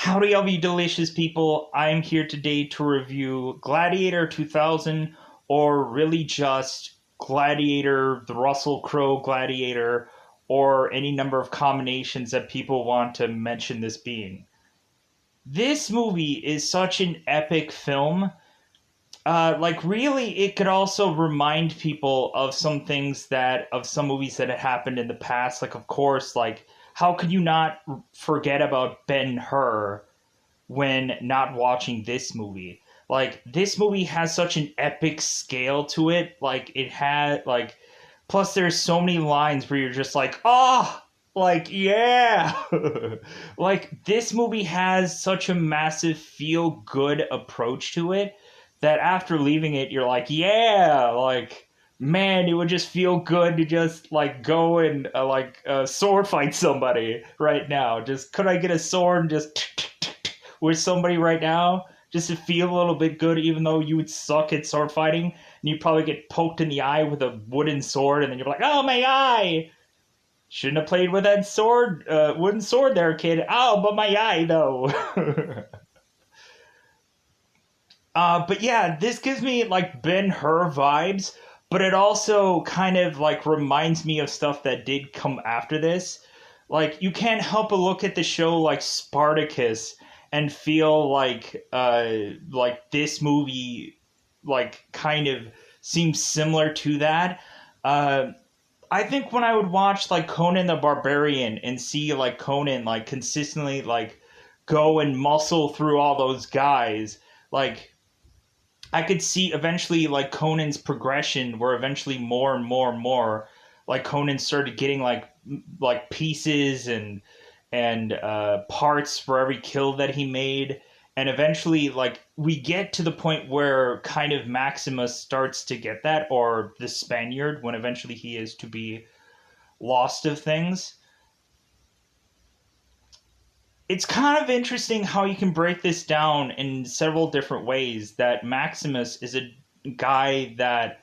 Howdy, all you delicious people. I'm here today to review Gladiator 2000, or really just Gladiator, the Russell Crowe Gladiator, or any number of combinations that people want to mention this being. This movie is such an epic film. Really, it could also remind people of some movies that had happened in the past. Like, of course, how could you not forget about Ben-Hur when not watching this movie? Like, this movie has such an epic scale to it. Plus there's so many lines where you're just like, oh, yeah. This movie has such a massive feel good approach to it that after leaving it, you're like, yeah, man, it would just feel good to just go and sword fight somebody right now. Just could I get a sword and just with somebody right now, just to feel a little bit good, even though you would suck at sword fighting and you'd probably get poked in the eye with a wooden sword, and then you're like, oh, my eye! Shouldn't have played with that wooden sword there, kid. Oh, but my eye, though. But yeah, this gives me Ben-Hur vibes, but it also kind of reminds me of stuff that did come after this. You can't help but look at the show like Spartacus and feel this movie kind of seems similar to that. I think when I would watch Conan the Barbarian and see Conan consistently go and muscle through all those guys, I could see eventually Conan's progression, where eventually more and more and more Conan started getting pieces and parts for every kill that he made, and eventually we get to the point where kind of Maximus starts to get that, or the Spaniard, when eventually he is to be lost of things. It's kind of interesting how you can break this down in several different ways. That Maximus is a guy that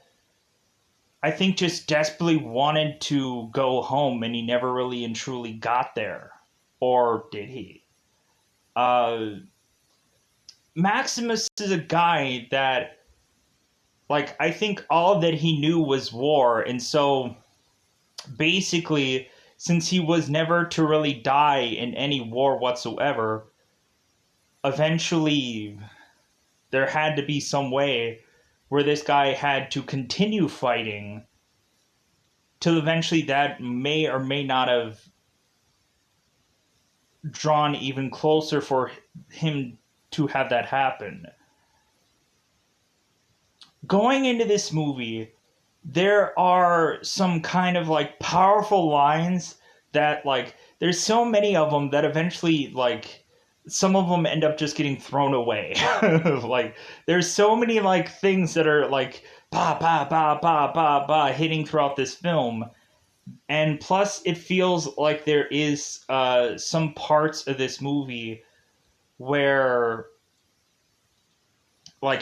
I think just desperately wanted to go home, and he never really and truly got there. Or did he? Maximus is a guy that, I think all that he knew was war, and so basically, since he was never to really die in any war whatsoever, eventually there had to be some way where this guy had to continue fighting till eventually that may or may not have drawn even closer for him to have that happen. Going into this movie, there are some kind of powerful lines that there's so many of them that eventually some of them end up just getting thrown away. There's so many things that are ba ba ba ba ba ba hitting throughout this film, and plus it feels like there is some parts of this movie where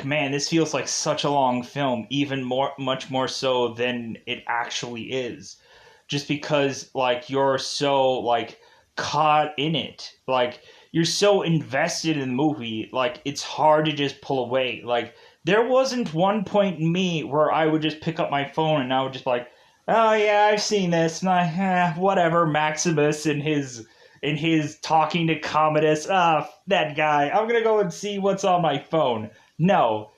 man, this feels like such a long film, even much more so than it actually is, just because you're so caught in it, you're so invested in the movie, it's hard to just pull away. There wasn't one point in me where I would just pick up my phone and I would just oh yeah, I've seen this, whatever, Maximus and his talking to Commodus, that guy, I'm gonna go and see what's on my phone. No,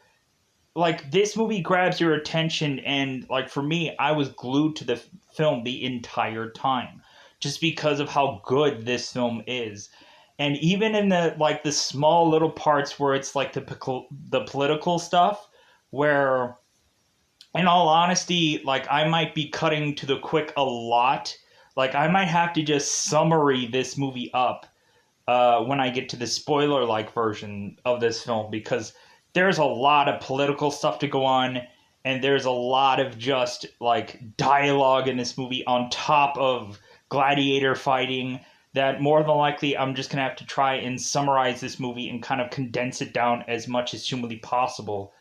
this movie grabs your attention, and for me, I was glued to the film the entire time, just because of how good this film is. And even in the small little parts where it's the political stuff, where, in all honesty, I might be cutting to the quick a lot. I might have to just summary this movie up when I get to the spoiler version of this film, because there's a lot of political stuff to go on, and there's a lot of just dialogue in this movie on top of gladiator fighting, that more than likely I'm just gonna have to try and summarize this movie and kind of condense it down as much as humanly possible,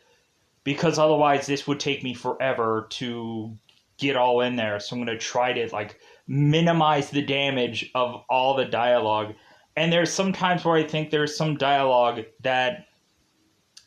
because otherwise this would take me forever to get all in there. So I'm gonna try to minimize the damage of all the dialogue. And there's some times where I think there's some dialogue that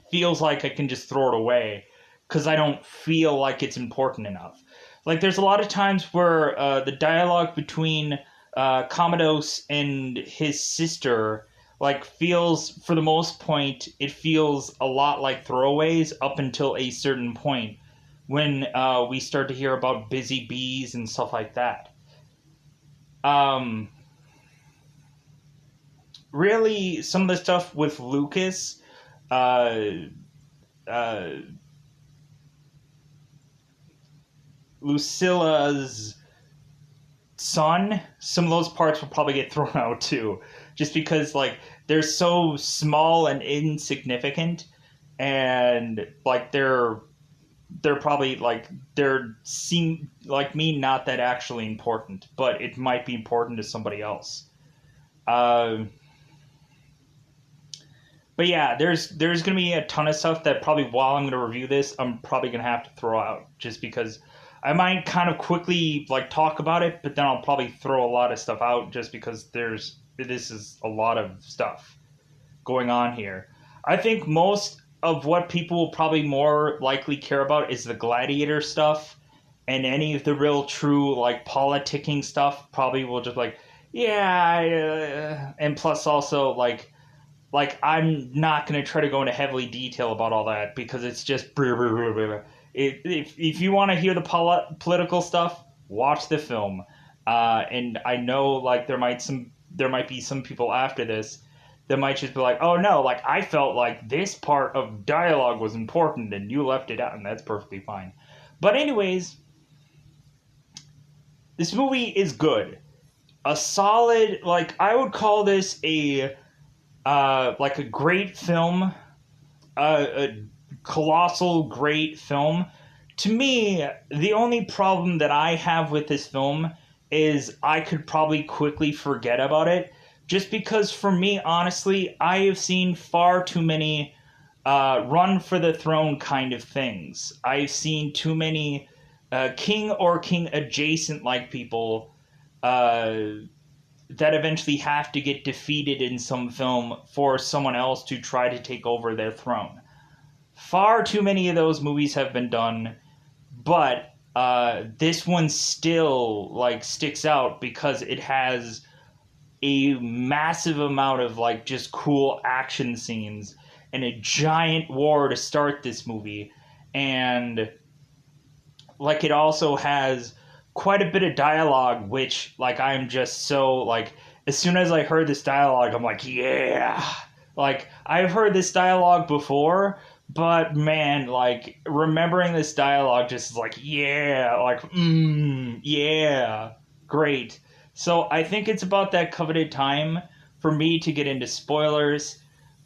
feels like I can just throw it away because I don't feel like it's important enough. Like there's a lot of times where the dialogue between Commodus and his sister like feels, for the most point, it feels a lot like throwaways up until a certain point when we start to hear about busy bees and stuff like that. Um, Really, some of the stuff with Lucas, uh, uh, Lucilla's son, some of those parts will probably get thrown out too, just because like they're so small and insignificant, and like they're probably like they're seem like me not that actually important, but it might be important to somebody else. Um, but yeah, there's gonna be a ton of stuff that probably while I'm gonna review this, I'm probably gonna have to throw out just because I might kind of quickly like talk about it, but then I'll probably throw a lot of stuff out just because this is a lot of stuff going on here. I think most of what people will probably more likely care about is the Gladiator stuff, and any of the real true like politicking stuff probably will just like yeah, and plus also like I'm not going to try to go into heavily detail about all that because it's just blah, blah, blah, blah. If you want to hear the political stuff, watch the film. And I know like there might be some people after this that might just be like, oh no, like I felt like this part of dialogue was important and you left it out, and that's perfectly fine. But anyways, this movie is good. A solid, like I would call this a like a great film, a colossal great film. To me, the only problem that I have with this film is I could probably quickly forget about it. Just because, for me, honestly, I have seen far too many run for the throne kind of things. I've seen too many king or king adjacent like people that eventually have to get defeated in some film for someone else to try to take over their throne. Far too many of those movies have been done, but this one still like sticks out because it has a massive amount of like just cool action scenes and a giant war to start this movie, and like it also has quite a bit of dialogue, which like I'm just so like as soon as I heard this dialogue, I'm like, yeah. Like I've heard this dialogue before, but man, like remembering this dialogue just is like, yeah, like yeah, great. So I think it's about that coveted time for me to get into spoilers.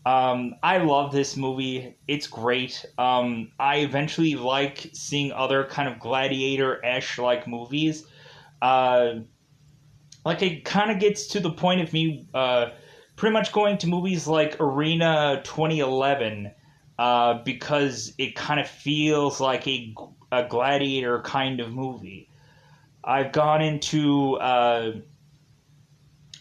I love this movie. It's great. I eventually like seeing other kind of gladiator-esque like movies. Uh, like it kind of gets to the point of me pretty much going to movies like Arena 2011 because it kind of feels like a gladiator kind of movie. I've gone into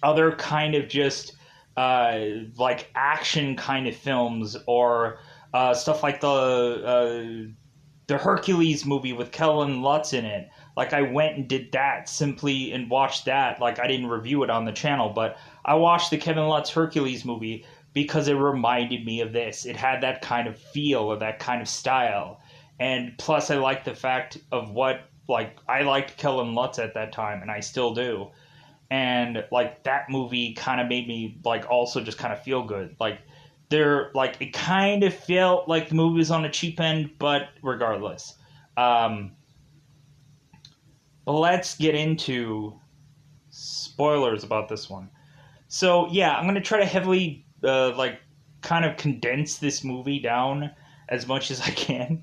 other kind of just like action kind of films or stuff like the Hercules movie with Kellen Lutz in it. Like I went and did that simply and watched that. Like I didn't review it on the channel, but I watched the Kevin Lutz Hercules movie because it reminded me of this. It had that kind of feel or that kind of style. And plus I liked the fact of what like I liked Kellen Lutz at that time and I still do. And like that movie kind of made me like also just kind of feel good. Like they're like it kind of felt like the movie was on the cheap end, but regardless. But let's get into spoilers about this one. So yeah, I'm gonna try to heavily like kind of condense this movie down as much as I can.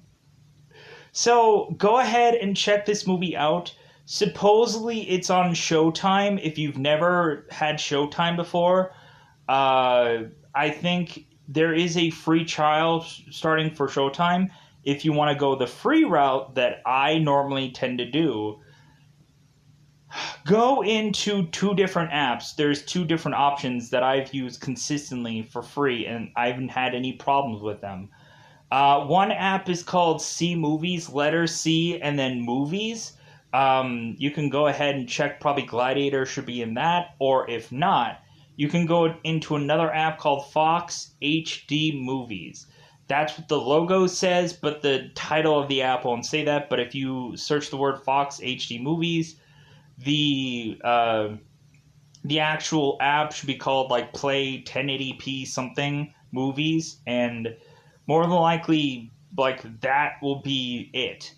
So go ahead and check this movie out. Supposedly it's on Showtime. If you've never had Showtime before, I think there is a free trial starting for Showtime. If you want to go the free route that I normally tend to do, Go into two different apps. There's two different options that I've used consistently for free, and I haven't had any problems with them. One app is called C Movies, letter C, and then Movies. You can go ahead and check, probably Gladiator should be in that, or if not, you can go into another app called Fox HD Movies. That's what the logo says, but the title of the app won't say that. But if you search the word Fox HD Movies, the actual app should be called like Play 1080p something movies, and more than likely, like that will be it.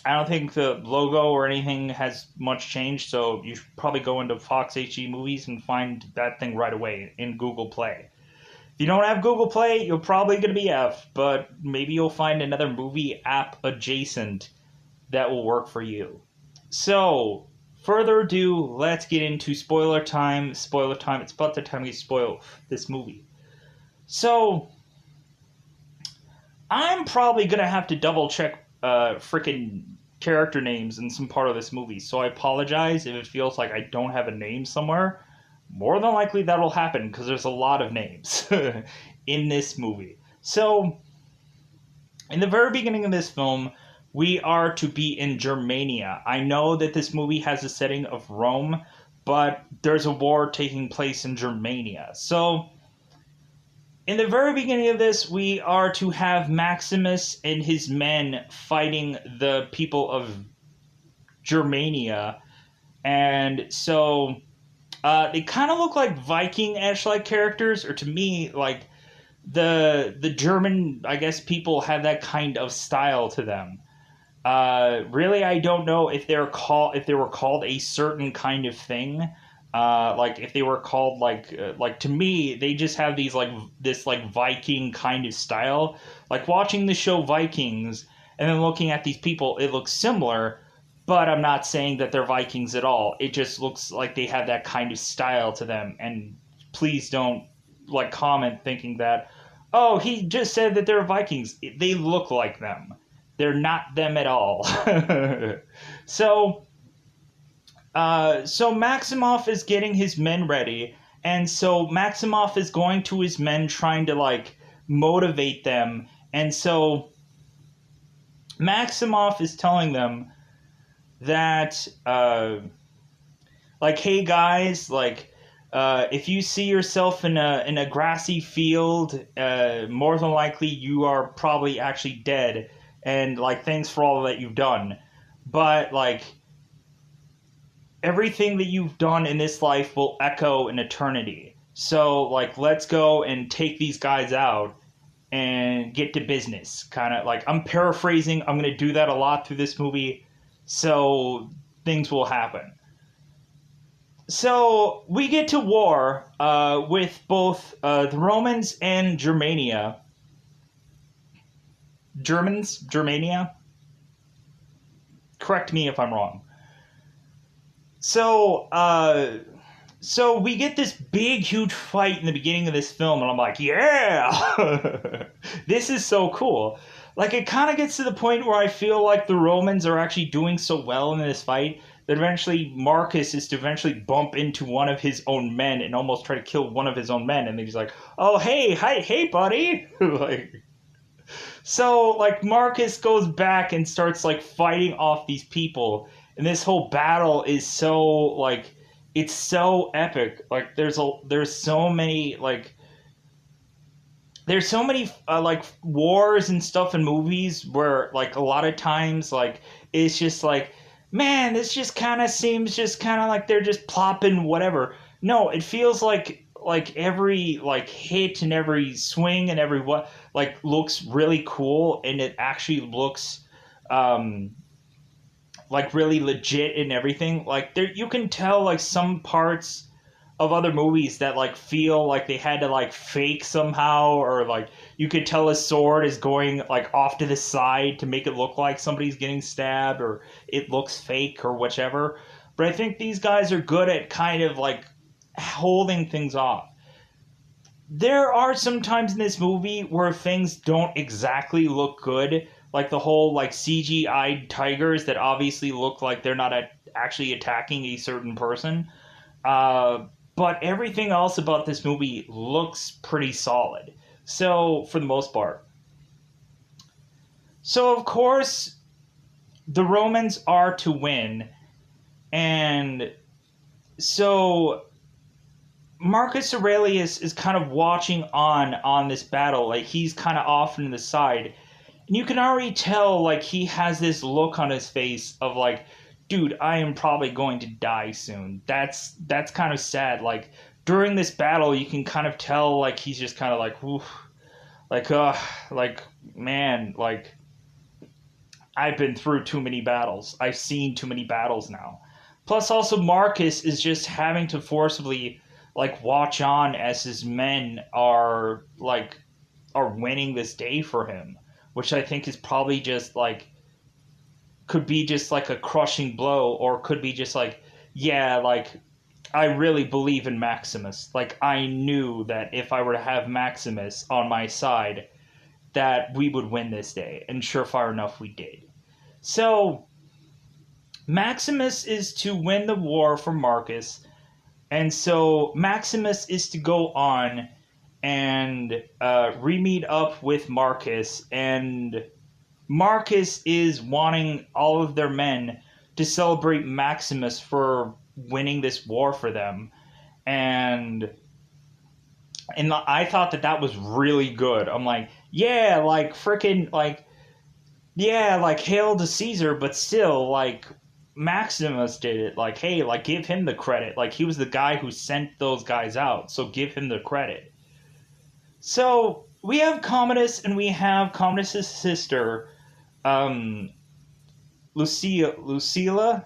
I don't think the logo or anything has much changed, so you should probably go into Fox HD Movies and find that thing right away in Google Play. If you don't have Google Play, you're probably going to be F, but maybe you'll find another movie app adjacent that will work for you. So, further ado, let's get into spoiler time. Spoiler time. It's about the time we spoil this movie. So, I'm probably going to have to double check freaking character names in some part of this movie. So I apologize if it feels like I don't have a name somewhere. More than likely that'll happen because there's a lot of names in this movie. So, in the very beginning of this film, we are to be in Germania. I know that this movie has a setting of Rome, but there's a war taking place in Germania. So, in the very beginning of this, we are to have Maximus and his men fighting the people of Germania. And so, they kind of look like Viking-esque like characters, or to me, like the German, I guess, people have that kind of style to them. Really, I don't know if they were called a certain kind of thing. Like if they were called like to me, they just have these this Viking kind of style. Like watching the show Vikings and then looking at these people, it looks similar, but I'm not saying that they're Vikings at all. It just looks like they have that kind of style to them. And please don't comment thinking that, oh, he just said that they're Vikings. They look like them. They're not them at all. So Maximoff is getting his men ready, and so Maximoff is going to his men trying to motivate them, and so Maximoff is telling them that hey guys, if you see yourself in a grassy field, more than likely you are probably actually dead, and thanks for all that you've done, but everything that you've done in this life will echo in eternity. So, let's go and take these guys out and get to business. Kind of I'm paraphrasing. I'm going to do that a lot through this movie, so things will happen. So, we get to war with both the Romans and Germania. Germania? Correct me if I'm wrong. So we get this big, huge fight in the beginning of this film, and I'm like, yeah! This is so cool. It kind of gets to the point where I feel like the Romans are actually doing so well in this fight that eventually Marcus is to eventually bump into one of his own men and almost try to kill one of his own men, and then he's like, oh, hey, buddy! So, Marcus goes back and starts, fighting off these people. And this whole battle is so, it's so epic. There's so many, there's so many, wars and stuff in movies where, a lot of times, it's just man, this just kind of seems just kind of like they're just plopping whatever. No, it feels like every, hit and every swing and every what, looks really cool, and it actually looks, really legit and everything. There, you can tell some parts of other movies that feel like they had to fake somehow, or you could tell a sword is going off to the side to make it look like somebody's getting stabbed, or it looks fake or whichever. But I think these guys are good at kind of holding things off. There are some times in this movie where things don't exactly look good. The whole CGI tigers that obviously look like they're not actually attacking a certain person. Uh, but everything else about this movie looks pretty solid. So, for the most part. So, of course, the Romans are to win. And so Marcus Aurelius is kind of watching on this battle. Like, he's kind of off in the side. And you can already tell, like, he has this look on his face of, like, dude, I am probably going to die soon. That's kind of sad. Like, during this battle, you can kind of tell, like, he's just kind of like, oof, like, like, man, like, I've been through too many battles. I've seen too many battles now. Plus, also, Marcus is just having to forcibly, like, watch on as his men are, like, are winning this day for him, which I think is probably just, like, could be just, like, a crushing blow, or could be just, like, yeah, like, I really believe in Maximus. Like, I knew that if I were to have Maximus on my side, that we would win this day, and surefire enough, we did. So, Maximus is to win the war for Marcus, and so Maximus is to go on and re-meet up with Marcus, and Marcus is wanting all of their men to celebrate Maximus for winning this war for them, and I thought that was really good. I'm like, yeah, like freaking like, yeah, like hail to Caesar, but still like Maximus did it. Like, hey, like give him the credit. Like he was the guy who sent those guys out, so give him the credit. So we have Commodus, and we have Commodus's sister, um, Lucilla.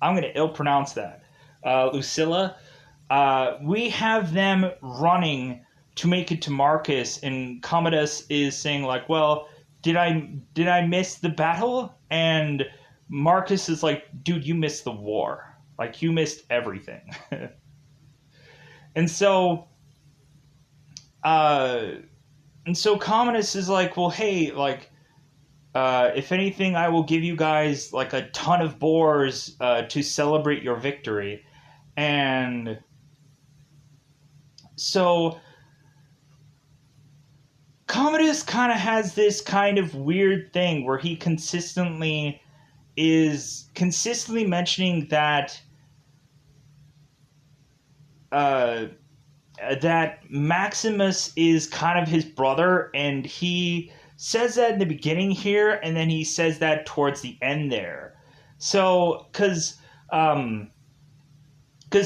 I'm gonna ill pronounce that. Lucilla. We have them running to make it to Marcus, and Commodus is saying like, "Well, did I miss the battle?" And Marcus is like, "Dude, you missed the war. Like you missed everything." and so, uh, and so Commodus is like, "Well, hey, like." If anything, I will give you guys like a ton of boars to celebrate your victory. And so Commodus kind of has this kind of weird thing where he consistently mentioning uh, that Maximus is kind of his brother, and he says that in the beginning here, and then he says that towards the end there. So, because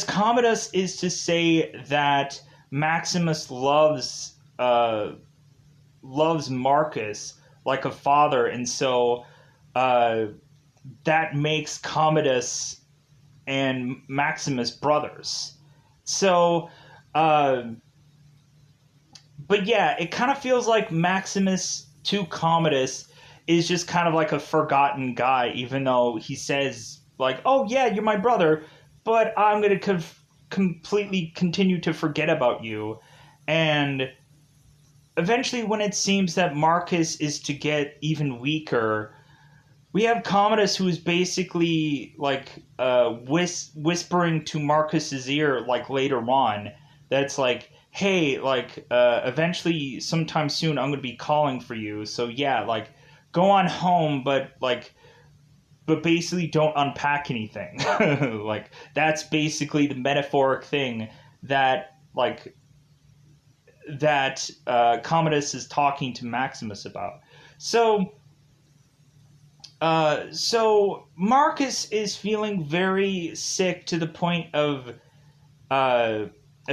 Commodus is to say that Maximus loves Marcus like a father, and so uh, that makes Commodus and Maximus brothers. So, uh, but yeah, it kind of feels like Maximus to Commodus is just kind of like a forgotten guy, even though he says like, "Oh yeah, you're my brother," but I'm gonna completely continue to forget about you. And eventually, when it seems that Marcus is to get even weaker, we have Commodus, who is basically like whispering to Marcus's ear, like later on, that's like, "Hey, like eventually, sometime soon, I'm gonna be calling for you. So yeah, like go on home, but basically don't unpack anything." Like that's basically the metaphoric thing that Commodus is talking to Maximus about. So Marcus is feeling very sick to the point uh, of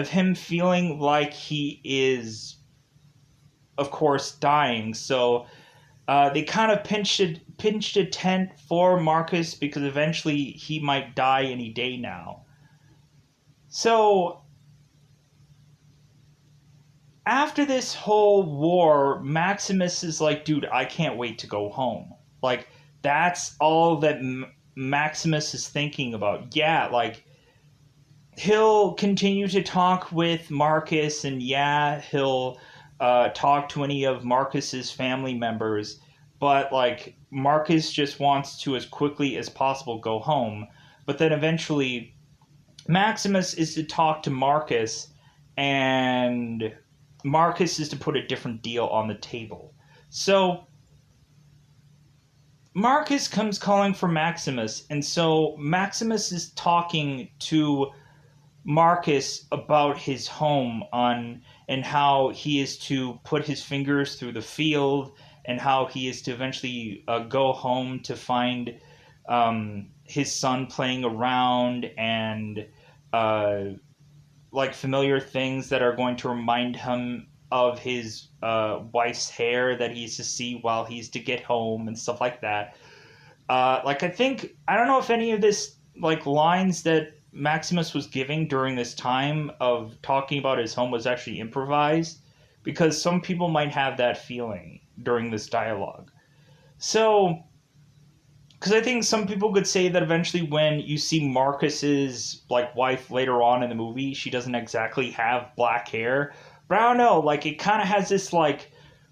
him feeling like he is, of course, dying. So they kind of pinched a tent for Marcus because eventually he might die any day now. So after this whole war, Maximus is like, "Dude, I can't wait to go home." Like that's all that Maximus is thinking about. Yeah, like he'll continue to talk with Marcus, and yeah, he'll talk to any of Marcus's family members, but like Marcus just wants to, as quickly as possible, go home. But then eventually, Maximus is to talk to Marcus, and Marcus is to put a different deal on the table. So Marcus comes calling for Maximus, and so Maximus is talking to Marcus about his home on and how he is to put his fingers through the field, and how he is to eventually go home to find his son playing around, and uh, like familiar things that are going to remind him of his wife's hair that he's to see while he's to get home and stuff like that. Like, I don't know if any of this, like, lines that Maximus was giving during this time of talking about his home was actually improvised, because some people might have that feeling during this dialogue. So, because I think some people could say that eventually when you see Marcus's, like, wife later on in the movie, she doesn't exactly have black hair. But I don't know, like, it kind of has this, like,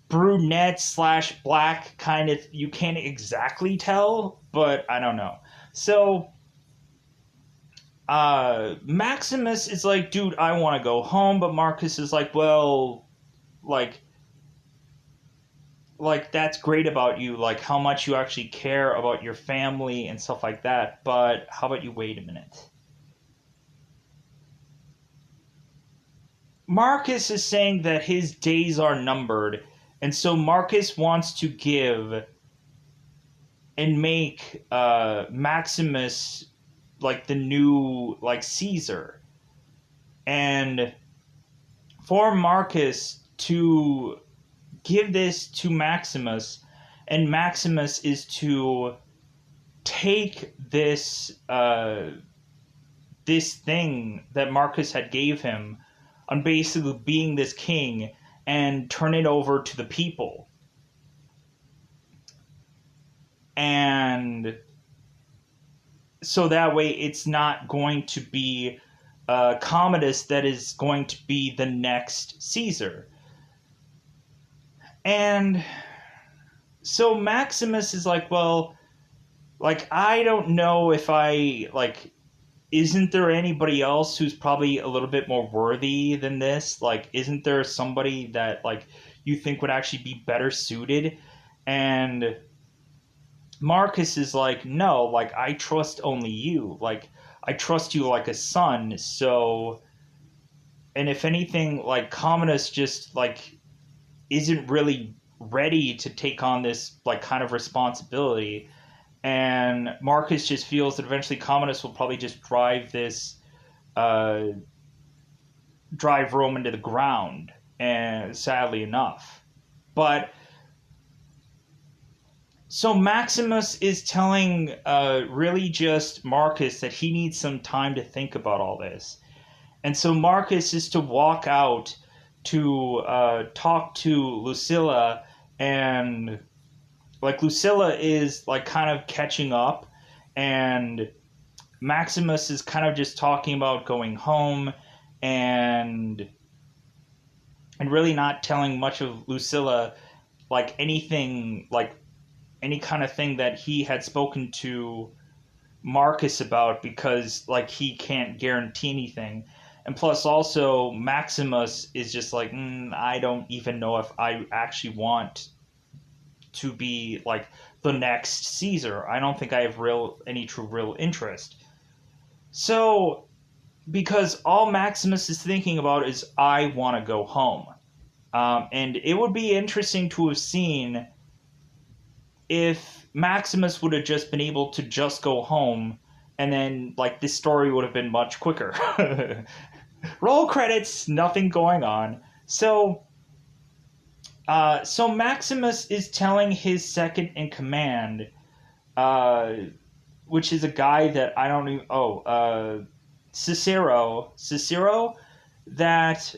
brunette slash black kind of, you can't exactly tell, but I don't know. So Maximus is like, dude, I want to go home, but Marcus is like, well, like that's great about you, like how much you actually care about your family and stuff like that, but how about you wait a minute? Marcus is saying that his days are numbered, and so Marcus wants to give and make Maximus like the new like Caesar, and for Marcus to give this to Maximus, and Maximus is to take this this thing that Marcus had gave him on basically being this king and turn it over to the people. And so that way it's not going to be Commodus that is going to be the next Caesar. And so Maximus is like, well, like, I don't know if I, like, isn't there anybody else who's probably a little bit more worthy than this? Like, isn't there somebody that, like, you think would actually be better suited? And Marcus is like, no, like, I trust only you. Like, I trust you like a son, so... And if anything, like, Commodus just, like, isn't really ready to take on this, like, kind of responsibility. And Marcus just feels that eventually Commodus will probably just drive this, drive Rome into the ground, and sadly enough. But so Maximus is telling really just Marcus that he needs some time to think about all this. And so Marcus is to walk out to talk to Lucilla, and like Lucilla is like kind of catching up, and Maximus is kind of just talking about going home, and really not telling much of Lucilla like anything, like any kind of thing that he had spoken to Marcus about, because like he can't guarantee anything. And plus also Maximus is just like, I don't even know if I actually want to be like the next Caesar. I don't think I have any true real interest. So because all Maximus is thinking about is, I want to go home. And it would be interesting to have seen if Maximus would have just been able to just go home, and then like this story would have been much quicker. Roll credits, nothing going on. So so Maximus is telling his second in command, which is a guy that I don't even... Cicero, that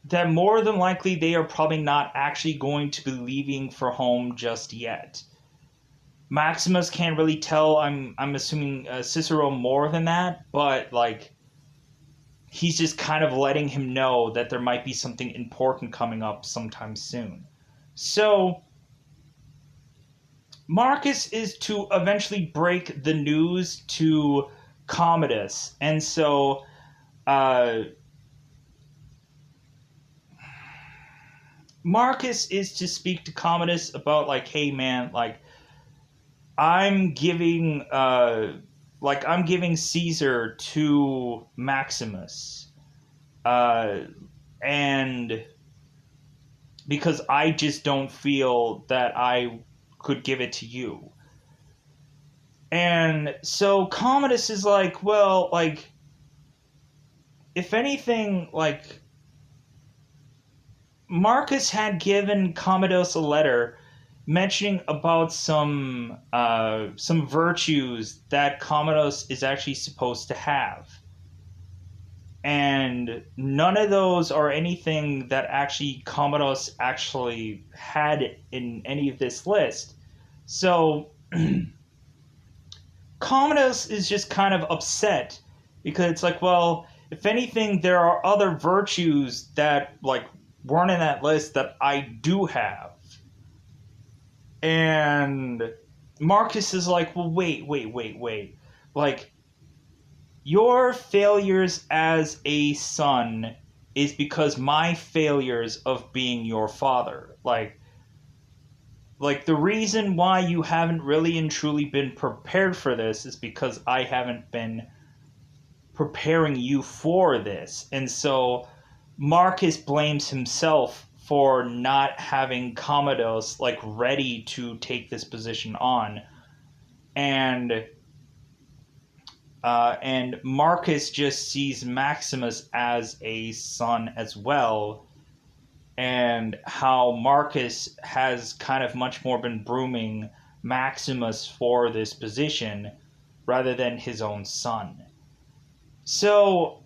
that more than likely they are probably not actually going to be leaving for home just yet. Maximus can't really tell. I'm assuming Cicero more than that, but like he's just kind of letting him know that there might be something important coming up sometime soon. So Marcus is to eventually break the news to Commodus, and so uh, Marcus is to speak to Commodus about like, hey man, I'm giving I'm giving Caesar to Maximus, uh, and because I just don't feel that I could give it to you. And so Commodus is like, well, like, if anything, like, Marcus had given Commodus a letter mentioning about some virtues that Commodus is actually supposed to have. And none of those are anything that actually Commodus actually had in any of this list. So Commodus is just kind of upset because it's like, well, if anything, there are other virtues that like weren't in that list that I do have. And Marcus is like, well, wait. Like, your failures as a son is because my failures of being your father. Like the reason why you haven't really and truly been prepared for this is because I haven't been preparing you for this. And so Marcus blames himself for not having Commodus like ready to take this position on. And Marcus just sees Maximus as a son as well, and how Marcus has kind of much more been grooming Maximus for this position rather than his own son. So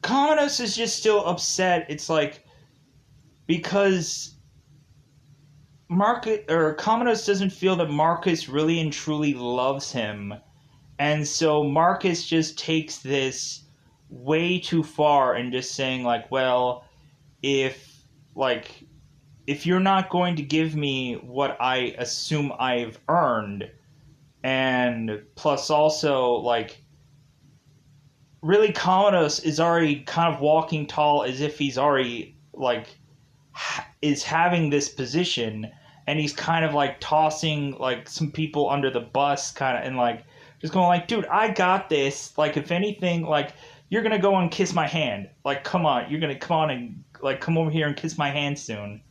Commodus is just still upset. It's like, because Commodus doesn't feel that Marcus really and truly loves him, and so Marcus just takes this way too far and just saying like, well, if like if you're not going to give me what I assume I've earned, and plus also like really Commodus is already kind of walking tall as if he's already like is having this position, and he's kind of like tossing like some people under the bus kind of, and like just going like, dude, I got this, like if anything, like you're gonna go and kiss my hand, like come on, you're gonna come on and like come over here and kiss my hand soon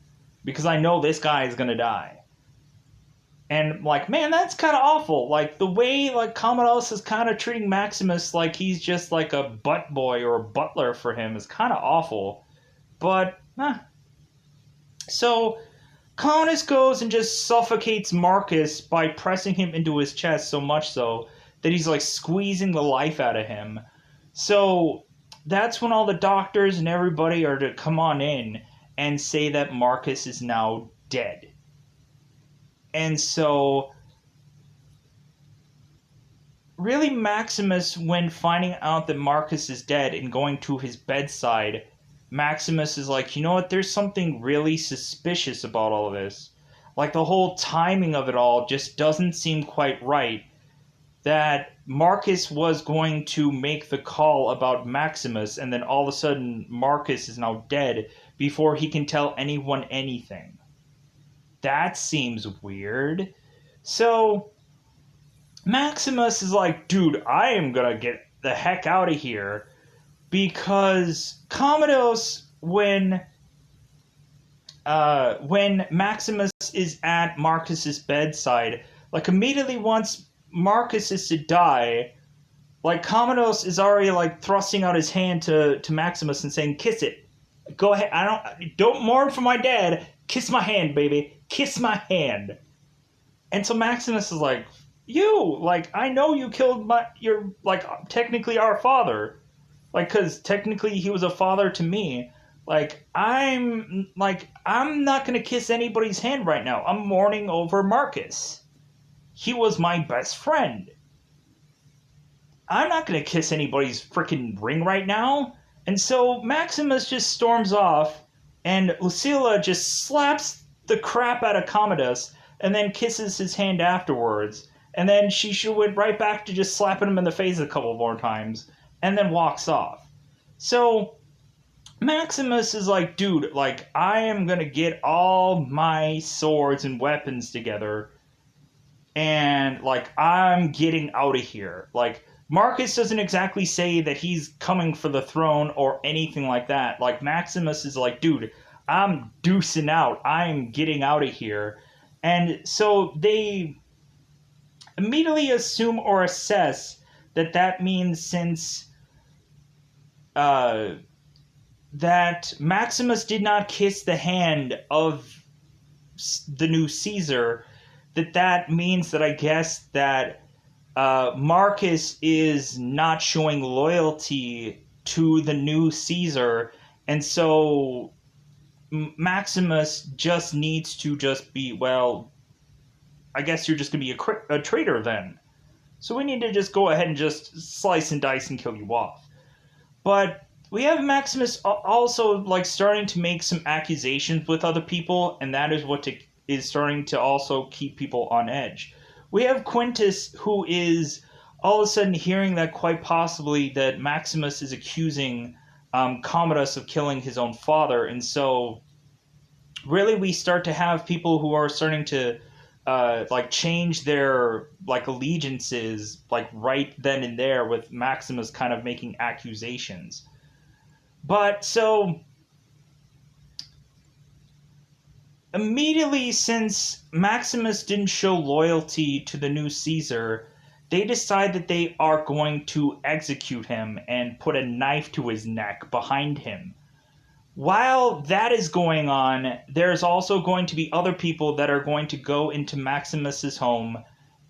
because I know this guy is gonna die. And like, man, that's kind of awful. Like the way like Commodus is kind of treating Maximus like he's just like a butt boy or a butler for him is kind of awful. But so Commodus goes and just suffocates Marcus by pressing him into his chest so much so that he's like squeezing the life out of him. So that's when all the doctors and everybody are to come on in and say that Marcus is now dead. And so really Maximus, when finding out that Marcus is dead and going to his bedside, Maximus is like, you know what, there's something really suspicious about all of this. Like the whole timing of it all just doesn't seem quite right. That Marcus was going to make the call about Maximus, and then all of a sudden Marcus is now dead before he can tell anyone anything. That seems weird. So Maximus is like, dude, I am gonna get the heck out of here, because Commodus, when Maximus is at Marcus's bedside, like immediately once Marcus is to die, like Commodus is already like thrusting out his hand to Maximus and saying, kiss it, go ahead, don't mourn for my dad, kiss my hand, baby, kiss my hand. And so Maximus is like, like, I know you killed you're like technically our father, like, because technically he was a father to me. Like, I'm not gonna kiss anybody's hand right now. I'm mourning over Marcus. He was my best friend. I'm not gonna kiss anybody's freaking ring right now. And so Maximus just storms off, And Lucilla just slaps the crap out of Commodus and then kisses his hand afterwards. And then she went right back to just slapping him in the face a couple more times and then walks off. So Maximus is like, dude, like, I am gonna get all my swords and weapons together and, like, I'm getting out of here. Like, Marcus doesn't exactly say that he's coming for the throne or anything like that. Like, Maximus is like, dude, I'm deucing out. I'm getting out of here. And so they immediately assume or assess that that means since that Maximus did not kiss the hand of the new Caesar, that means that I guess that Marcus is not showing loyalty to the new Caesar, and so Maximus just needs to just be, well, I guess you're just going to be a traitor then. So we need to just go ahead and just slice and dice and kill you off. But we have Maximus also, like, starting to make some accusations with other people, and that is what is starting to also keep people on edge. We have Quintus, who is all of a sudden hearing that quite possibly that Maximus is accusing Commodus of killing his own father, and so really we start to have people who are starting to like change their like allegiances like right then and there, with Maximus kind of making accusations. But so immediately, since Maximus didn't show loyalty to the new Caesar, they decide that they are going to execute him and put a knife to his neck behind him. While that is going on, there's also going to be other people that are going to go into Maximus's home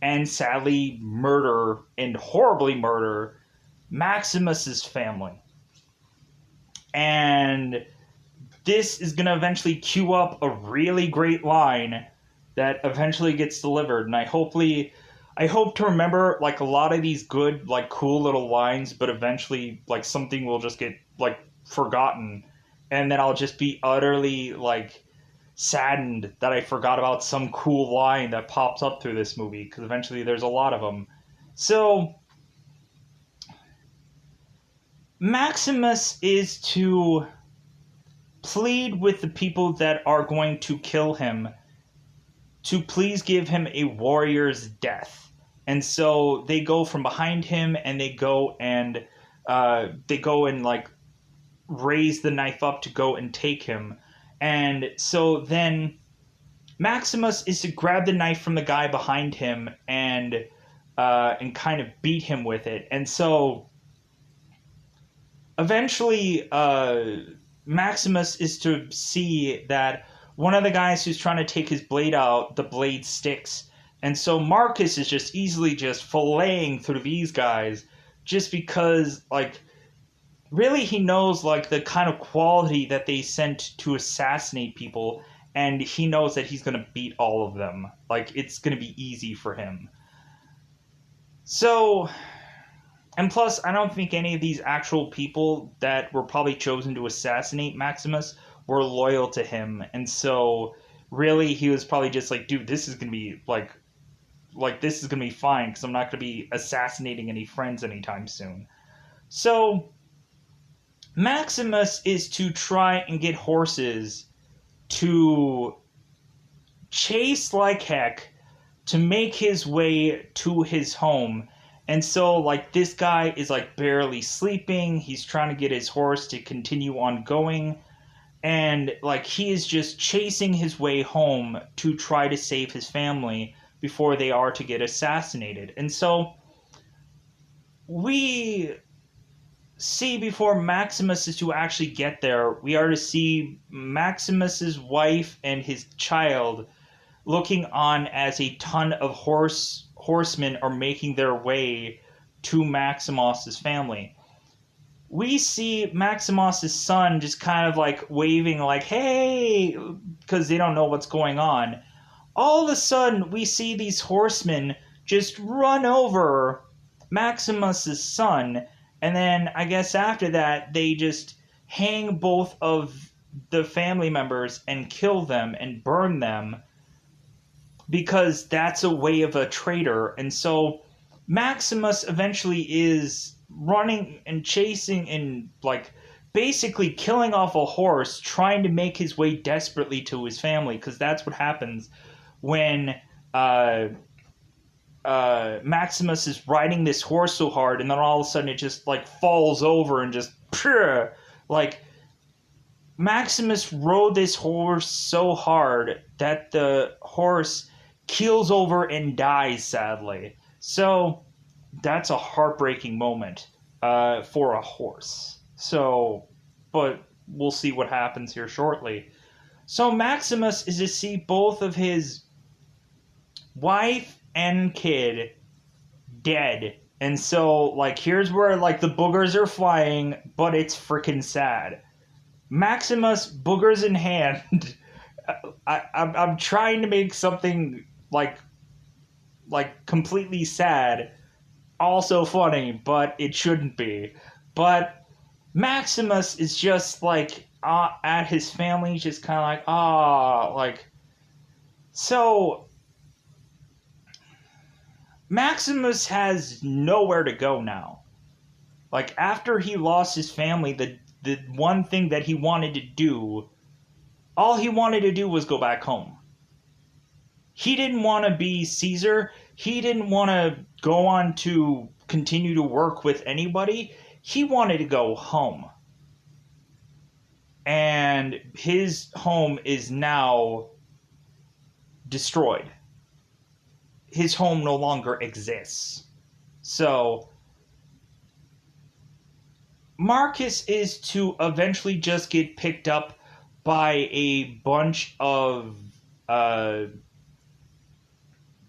and sadly murder, and horribly murder, Maximus's family. And this is going to eventually cue up a really great line that eventually gets delivered. And I hope to remember like a lot of these good, like cool little lines, but eventually like something will just get like forgotten. And then I'll just be utterly like saddened that I forgot about some cool line that pops up through this movie, because eventually there's a lot of them. So Maximus is to plead with the people that are going to kill him to please give him a warrior's death. And so they go from behind him and they go and like raise the knife up to go and take him. And so then Maximus is to grab the knife from the guy behind him and kind of beat him with it. And so eventually Maximus is to see that one of the guys who's trying to take his blade out, the blade sticks. And so Marcus is just easily just filleting through these guys just because, like, really he knows, like, the kind of quality that they sent to assassinate people, and he knows that he's going to beat all of them. Like, it's going to be easy for him. So, and plus, I don't think any of these actual people that were probably chosen to assassinate Maximus were loyal to him. And so, really, he was probably just like, dude, this is going to be, like this is going to be fine, because I'm not going to be assassinating any friends anytime soon. So Maximus is to try and get horses to chase like heck to make his way to his home. And so, like, this guy is, like, barely sleeping. He's trying to get his horse to continue on going. And, like, he is just chasing his way home to try to save his family before they are to get assassinated. And so we see, before Maximus is to actually get there, we are to see Maximus's wife and his child looking on as a ton of horsemen are making their way to Maximus's family. We see Maximus's son just kind of like waving like, hey, because they don't know what's going on. All of a sudden, we see these horsemen just run over Maximus's son, and then I guess after that, they just hang both of the family members and kill them and burn them because that's a way of a traitor. And so Maximus eventually is running and chasing and like basically killing off a horse, trying to make his way desperately to his family, because that's what happens when uh, Maximus is riding this horse so hard, and then all of a sudden it just like falls over and just pure, like Maximus rode this horse so hard that the horse keels over and dies, sadly. So that's a heartbreaking moment for a horse. So, but we'll see what happens here shortly. So Maximus is to see both of his wife and kid dead. And so, like, here's where, like, the boogers are flying, but it's freaking sad. Maximus, boogers in hand. I'm trying to make something like completely sad, also funny, but it shouldn't be. But Maximus is just like at his family, just kind of like like so. Maximus has nowhere to go now. Like after he lost his family, the one thing that he wanted to do, all he wanted to do was go back home. He didn't want to be Caesar. He didn't want to go on to continue to work with anybody. He wanted to go home. And his home is now destroyed. His home no longer exists. So Marcus is to eventually just get picked up by a bunch of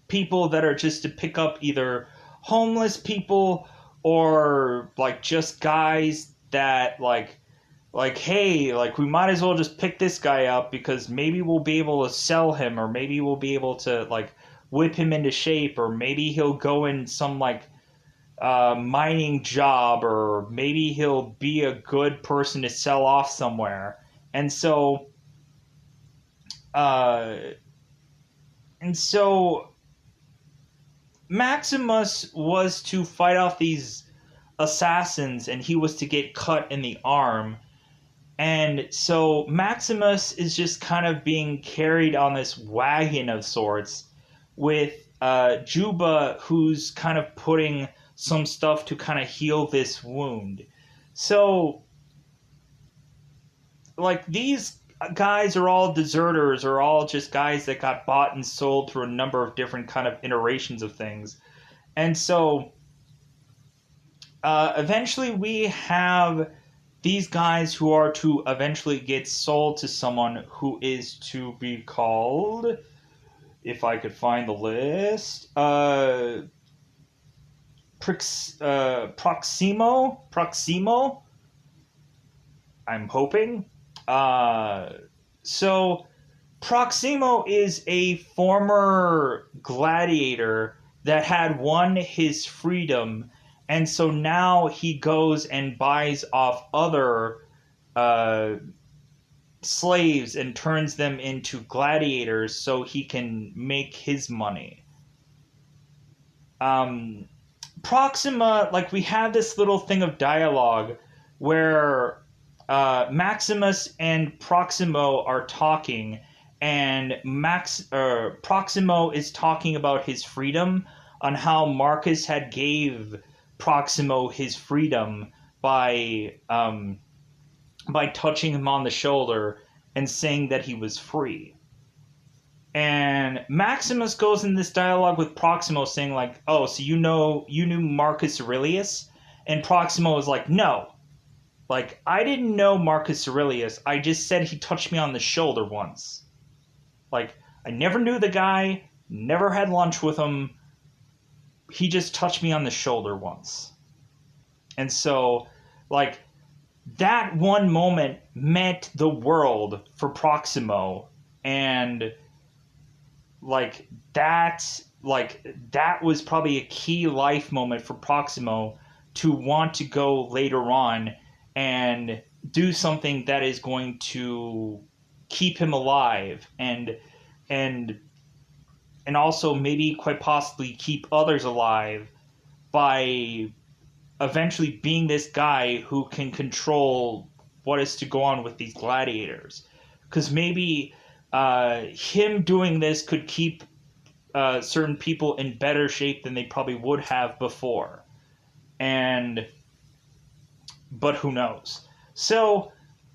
people that are just to pick up either homeless people or like just guys that like hey, like we might as well just pick this guy up because maybe we'll be able to sell him, or maybe we'll be able to like whip him into shape, or maybe he'll go in some like mining job, or maybe he'll be a good person to sell off somewhere. And so Maximus was to fight off these assassins, and he was to get cut in the arm. And so Maximus is just kind of being carried on this wagon of sorts with Juba, who's kind of putting some stuff to kind of heal this wound. So, like, these guys are all deserters, or all just guys that got bought and sold through a number of different kind of iterations of things. And so, eventually we have these guys who are to eventually get sold to someone who is to be called, if I could find the list, Proximo, I'm hoping. So Proximo is a former gladiator that had won his freedom, and so now he goes and buys off other slaves and turns them into gladiators so he can make his money. Proxima, like, we have this little thing of dialogue where Maximus and Proximo are talking, and Proximo is talking about his freedom, on how Marcus had gave Proximo his freedom by touching him on the shoulder and saying that he was free. And Maximus goes in this dialogue with Proximo saying like, oh, so you knew Marcus Aurelius? And Proximo was like, no. Like, I didn't know Marcus Aurelius. I just said he touched me on the shoulder once. Like, I never knew the guy, never had lunch with him. He just touched me on the shoulder once. And so, like, that one moment meant the world for Proximo. And that was probably a key life moment for Proximo to want to go later on and do something that is going to keep him alive, and and also maybe quite possibly keep others alive by eventually being this guy who can control what is to go on with these gladiators. Because maybe him doing this could keep certain people in better shape than they probably would have before. And but who knows? So,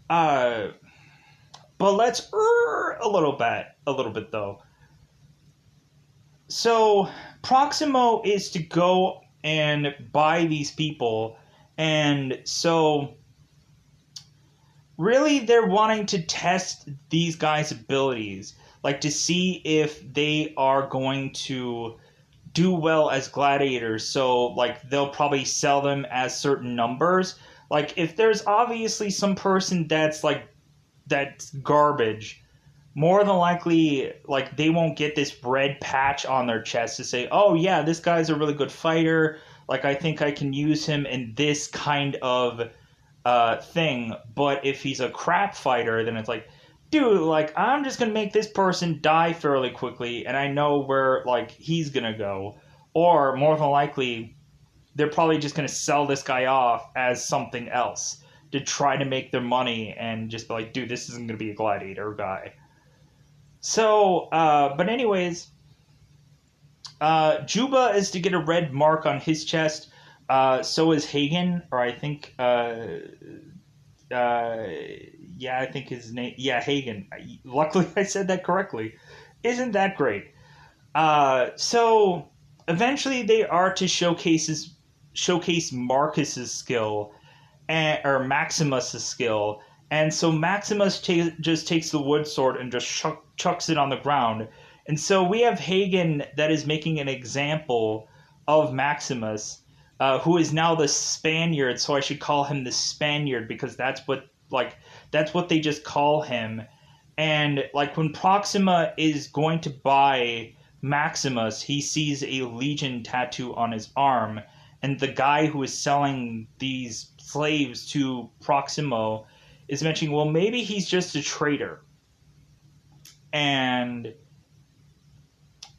uh, but let's a little bit though. So Proximo is to go and buy these people, and so really they're wanting to test these guys' abilities, like to see if they are going to do well as gladiators. So like they'll probably sell them as certain numbers. Like if there's obviously some person that's garbage, more than likely, like, they won't get this red patch on their chest to say, oh yeah, this guy's a really good fighter, like I think I can use him in this kind of thing. But if he's a crap fighter, then it's like, dude, like, I'm just gonna make this person die fairly quickly and I know where, like, he's gonna go. Or more than likely, they're probably just gonna sell this guy off as something else to try to make their money and just be like, dude, this isn't gonna be a gladiator guy. So, but anyways, Juba is to get a red mark on his chest. So is Hagen, or I think, yeah, I think his name, yeah, Hagen. Luckily, I said that correctly. Isn't that great? So eventually, they are to showcase Marcus's skill, or Maximus's skill. And so Maximus just takes the wood sword and just chucks it on the ground. And so we have Hagen that is making an example of Maximus, who is now the Spaniard. So I should call him the Spaniard because that's what they just call him. And like when Proxima is going to buy Maximus, he sees a Legion tattoo on his arm. And the guy who is selling these slaves to Proximo is mentioning, well, maybe he's just a traitor.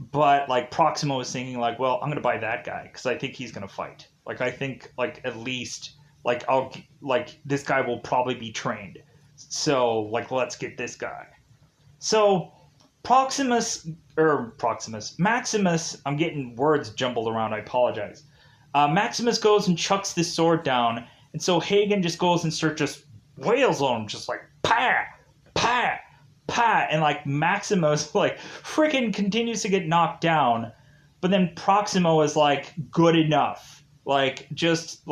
But like Proximo is thinking like, well, I'm gonna buy that guy because I think he's gonna fight. Like I think like at least like this guy will probably be trained. So like let's get this guy. So Maximus, I'm getting words jumbled around. I apologize. Maximus goes and chucks this sword down, and so Hagen just goes and just wails on him, just like pa, pa, pa, and like Maximus like freaking continues to get knocked down, but then Proximo is like good enough, like just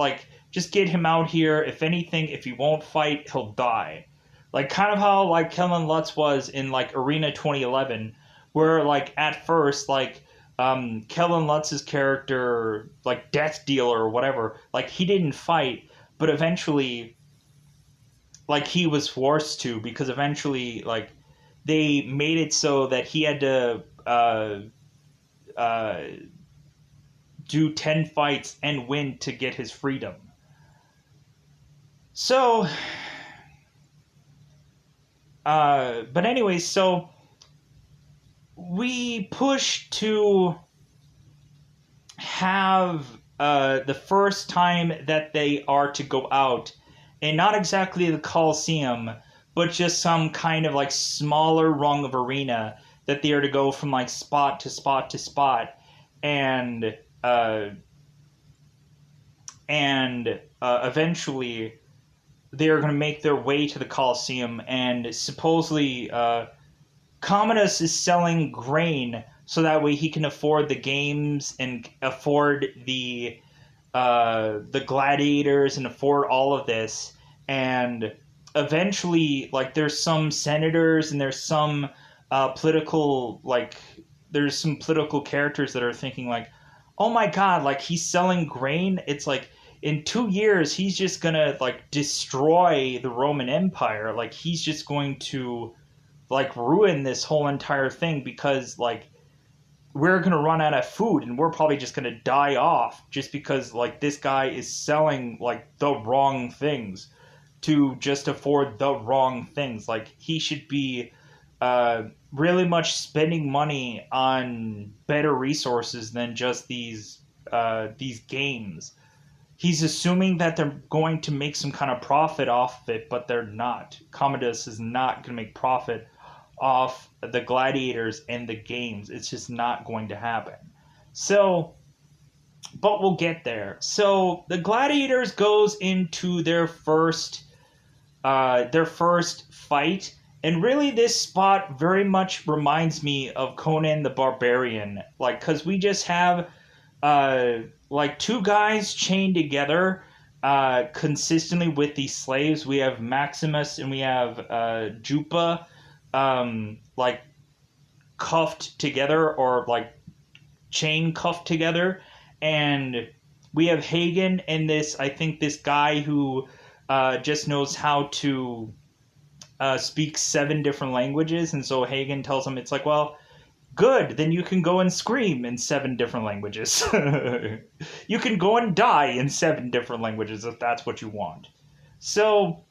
get him out here. If anything, if he won't fight, he'll die. Like kind of how like Kellen Lutz was in like Arena 2011, where like at first like Kellen Lutz's character, like Death Dealer or whatever, like he didn't fight, but eventually like he was forced to, because eventually like they made it so that he had to do 10 fights and win to get his freedom. So but anyways, so we push to have the first time that they are to go out, and not exactly the Coliseum, but just some kind of like smaller rung of arena that they are to go from like spot to spot to spot, and eventually they are going to make their way to the Coliseum, and supposedly Commodus is selling grain so that way he can afford the games and afford the gladiators and afford all of this. And eventually, like, there's some senators and there's some there's some political characters that are thinking like, oh my god, like he's selling grain. It's like in 2 years he's just gonna like destroy the Roman Empire. Like he's just going to like ruin this whole entire thing because like we're gonna run out of food and we're probably just gonna die off just because like this guy is selling like the wrong things. to just afford the wrong things. Like, he should be really much spending money on better resources than just these games. He's assuming that they're going to make some kind of profit off of it, but they're not. Commodus is not going to make profit off the gladiators and the games. It's just not going to happen. So, but we'll get there. So the gladiators goes into their first fight, and really this spot very much reminds me of Conan the Barbarian, like, because we just have uh, like two guys chained together consistently with these slaves. We have Maximus and we have Jupa, like cuffed together, or like chain cuffed together, and we have Hagen and this, I think, this guy who just knows how to speak 7 different languages. And so Hagen tells him, it's like, well, good, then you can go and scream in 7 different languages. You can go and die in 7 different languages if that's what you want. So,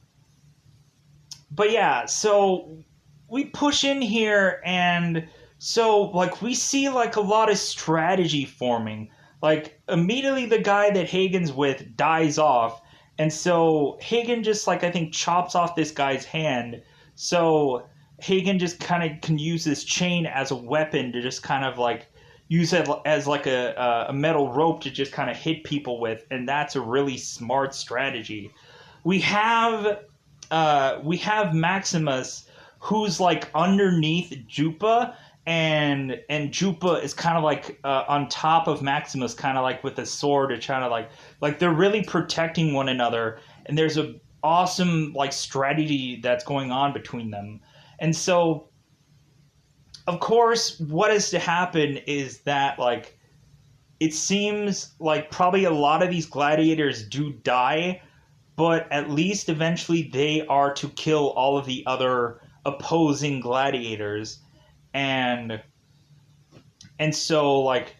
but yeah, so we push in here, and so like we see like a lot of strategy forming. Like, immediately the guy that Hagen's with dies off, and so Hagen just, like, I think chops off this guy's hand. So Hagen just kind of can use this chain as a weapon to just kind of like use it as like a metal rope to just kind of hit people with, and that's a really smart strategy. We have Maximus, who's like underneath Jupa, and Jupa is kind of like on top of Maximus, kind of like with a sword to try to like they're really protecting one another, and there's a awesome like strategy that's going on between them. And so, of course, what is to happen is that, like, it seems like probably a lot of these gladiators do die, but at least eventually they are to kill all of the other opposing gladiators. And so, like,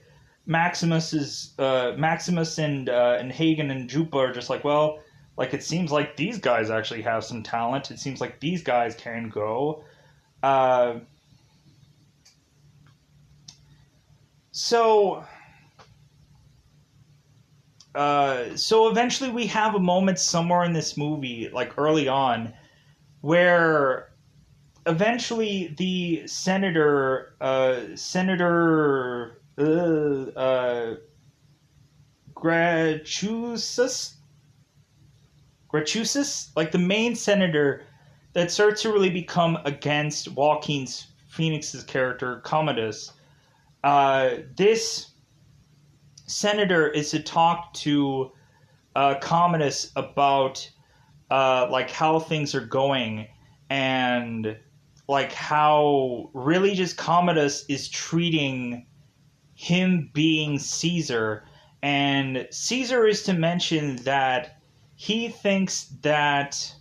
Maximus and Hagen and Jupa are just like, well, like, it seems like these guys actually have some talent. It seems like these guys can go. Uh, so so eventually we have a moment somewhere in this movie, like early on, where eventually the Senator Gratuitous, like the main senator that starts to really become against Joaquin's Phoenix's character Commodus. This senator is to talk to Commodus about like how things are going, and like how really just Commodus is treating him being Caesar. And Caesar is to mention that he thinks that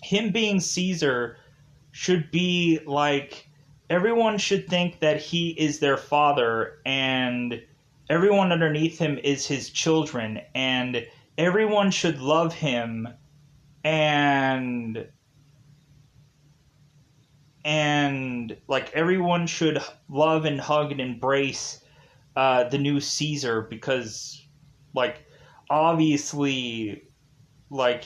him being Caesar should be like, everyone should think that he is their father, and everyone underneath him is his children, and everyone should love him, and like everyone should love and hug and embrace the new Caesar, because like obviously like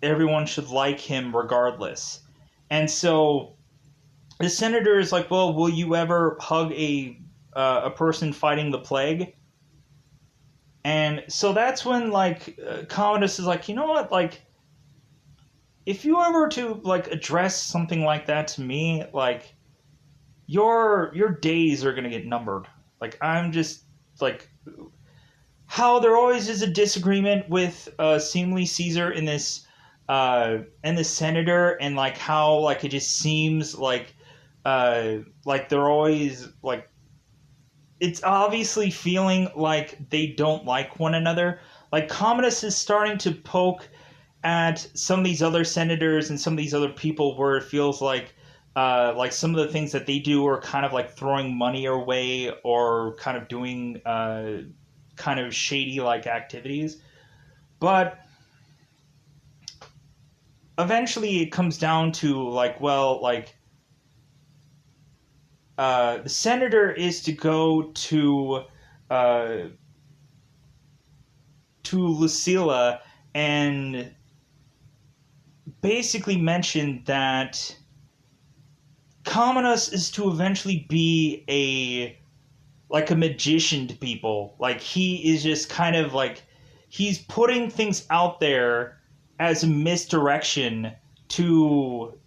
everyone should like him regardless. And so the senator is like, well, will you ever hug a person fighting the plague? And so that's when like Commodus is like, you know what, like, if you ever to like address something like that to me, like your days are gonna get numbered. Like, I'm just like, how there always is a disagreement with seemingly Caesar in this and the senator, and like how like it just seems like they're always like, it's obviously feeling like they don't like one another. Like, Commodus is starting to poke at some of these other senators and some of these other people, where it feels like some of the things that they do are kind of like throwing money away, or kind of doing kind of shady like activities. But eventually it comes down to like, well, like the senator is to go uh, to Lucilla and basically mention that Commodus is to eventually be a like a magician to people. Like he is just kind of like he's putting things out there as a misdirection to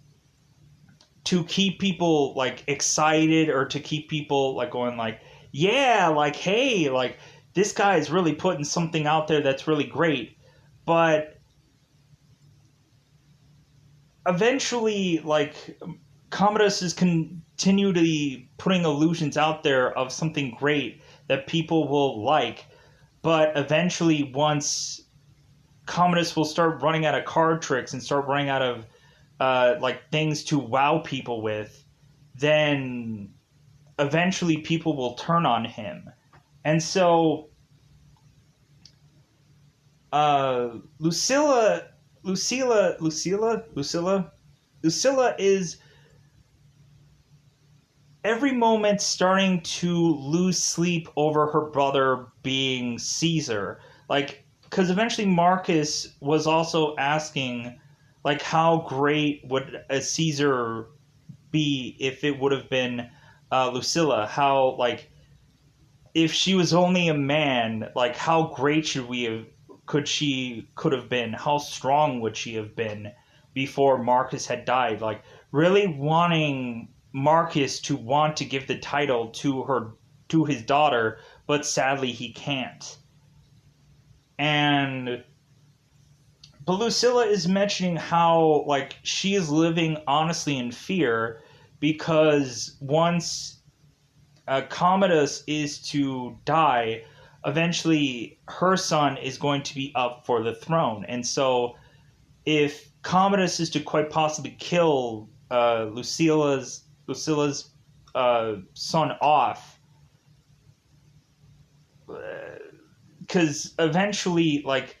to keep people like excited or to keep people like going like yeah like hey like this guy is really putting something out there that's really great, but eventually like Commodus is continually putting illusions out there of something great that people will like, but eventually once Commodus will start running out of card tricks and start running out of like things to wow people with, then eventually people will turn on him. And so Lucilla Lucilla is every moment starting to lose sleep over her brother being Caesar. Like, because eventually Marcus was also asking, like, how great would a Caesar be if it would have been Lucilla? How, like, if she was only a man, like, how great should we have, could have been? How strong would she have been before Marcus had died? Like, really wanting Marcus to want to give the title to his daughter, but sadly he can't. And but Lucilla is mentioning how like she is living honestly in fear because once Commodus is to die, eventually her son is going to be up for the throne, and so if Commodus is to quite possibly kill Lucilla's son off, because eventually, like,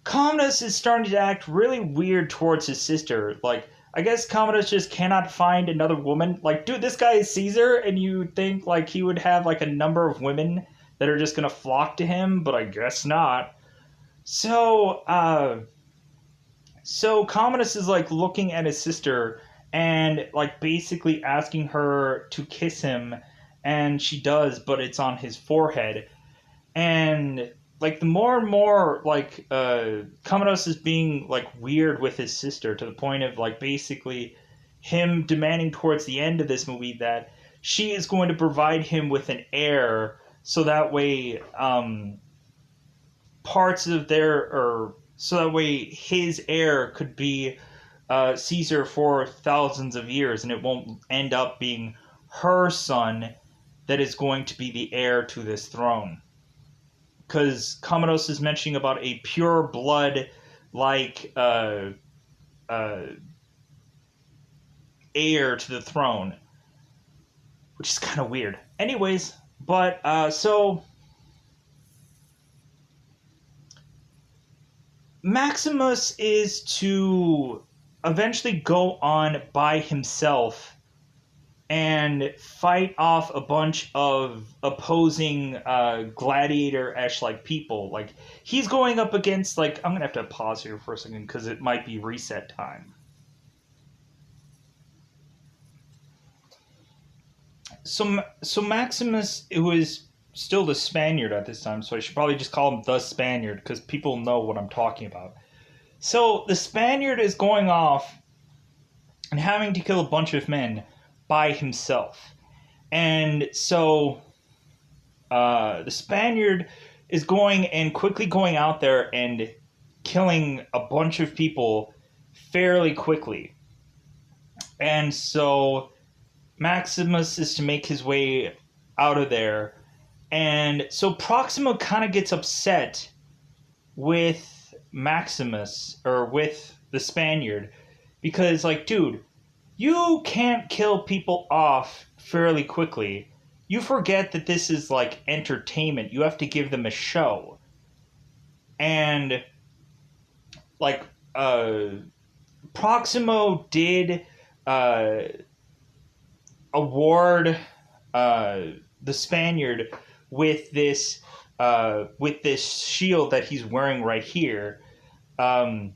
Commodus is starting to act really weird towards his sister. Like, I guess Commodus just cannot find another woman. Like, dude, this guy is Caesar, and you think, like, he would have, like, a number of women that are just gonna flock to him, but I guess not. So, so Commodus is, like, looking at his sister and, like, basically asking her to kiss him, and she does, but it's on his forehead. And like the more and more like Commodus is being like weird with his sister to the point of like basically him demanding towards the end of this movie that she is going to provide him with an heir so that way parts of their or so that way his heir could be Caesar for thousands of years and it won't end up being her son that is going to be the heir to this throne, because Commodus is mentioning about a pure blood like uh, heir to the throne, which is kind of weird. Anyways, but so Maximus is to eventually go on by himself and fight off a bunch of opposing gladiator-esh like people. Like he's going up against like I'm gonna have to pause here for a second because it might be reset time. So Maximus, it was still the Spaniard at this time, so I should probably just call him the Spaniard because people know what I'm talking about. So the Spaniard is going off and having to kill a bunch of men by himself. And so the Spaniard is going and quickly going out there and killing a bunch of people fairly quickly. And so Maximus is to make his way out of there. And so Proxima kind of gets upset with Maximus, or with the Spaniard, because, like, dude, you can't kill people off fairly quickly. You forget that this is, like, entertainment. You have to give them a show. And, like, Proximo did uh, award the Spaniard with this shield that he's wearing right here, um,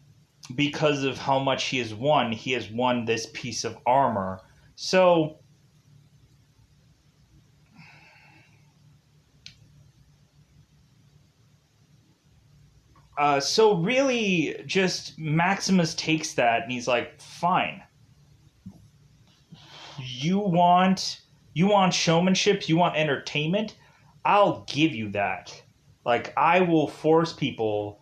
because of how much he has won. He has won this piece of armor. So really, just Maximus takes that and he's like, "Fine, you want showmanship, you want entertainment. I'll give you that. Like, I will force people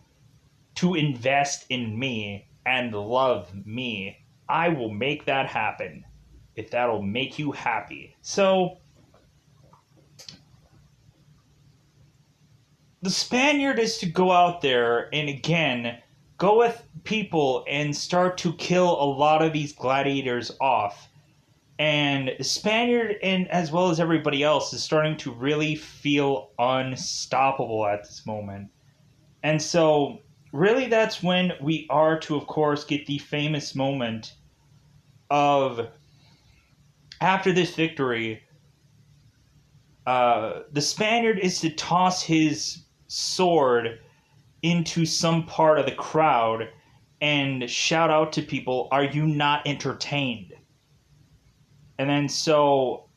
to invest in me and love me. I will make that happen if that'll make you happy." So the Spaniard is to go out there and again go with people and start to kill a lot of these gladiators off. And the Spaniard, and as well as everybody else, is starting to really feel unstoppable at this moment. And so, really, that's when we are to, of course, get the famous moment of, after this victory, the Spaniard is to toss his sword into some part of the crowd and shout out to people, "Are you not entertained?" And then so,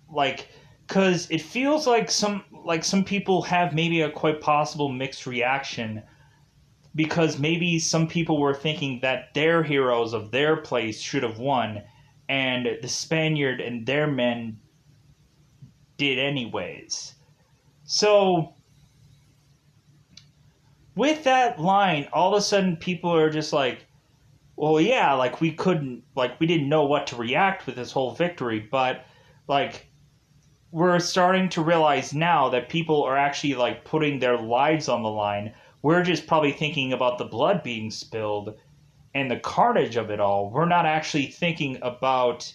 like, because it feels like some people have maybe a quite possible mixed reaction, because maybe some people were thinking that their heroes of their place should have won, and the Spaniard and their men did anyways. So with that line, all of a sudden people are just like, well, yeah, like we didn't know what to react with this whole victory, but like we're starting to realize now that people are actually like putting their lives on the line. We're just probably thinking about the blood being spilled and the carnage of it all. We're not actually thinking about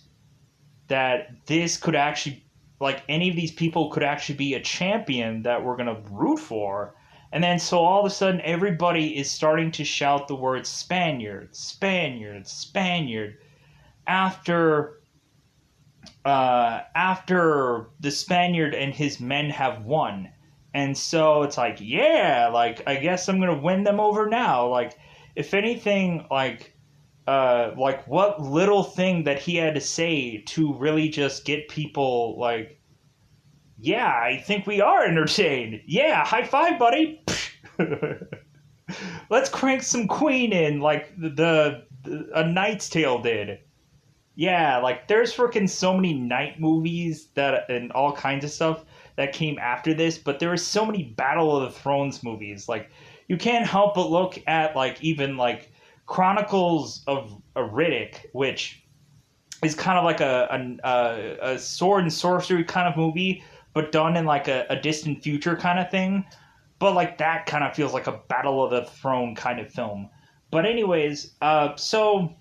that this could actually, like, any of these people could actually be a champion that we're going to root for. And then so all of a sudden everybody is starting to shout the word Spaniard, Spaniard, Spaniard after after the Spaniard and his men have won. And so it's like, yeah, like I guess I'm gonna win them over now. Like, if anything, like what little thing that he had to say to really just get people like, yeah, I think we are entertained. Yeah, high five, buddy. Let's crank some Queen in like the A Knight's Tale did. Yeah, like there's freaking so many knight movies that and all kinds of stuff that came after this, but there were so many Battle of the Thrones movies. Like, you can't help but look at like even like Chronicles of a Riddick, which is kind of like a sword and sorcery kind of movie, but done in like a distant future kind of thing. But like that kind of feels like a Battle of the Throne kind of film. But anyways, so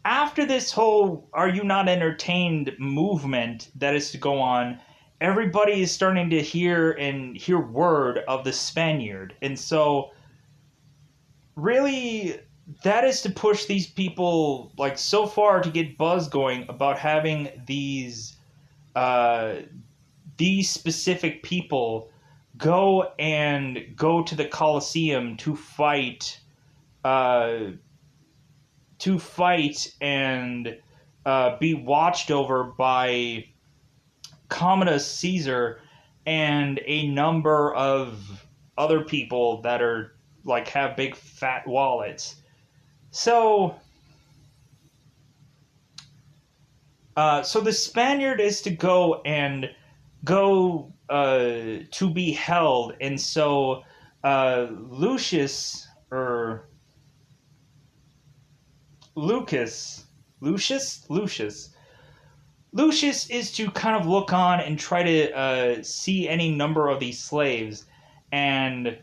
after this whole "Are you not entertained" movement that is to go on, everybody is starting to hear word of the Spaniard. And so really that is to push these people like so far to get buzz going about having these specific people go to the Colosseum uh, to fight and be watched over by Commodus Caesar and a number of other people that are like have big fat wallets. So so the Spaniard is to go to be held, and so Lucius or Lucas Lucius is to kind of look on and try to see any number of these slaves, and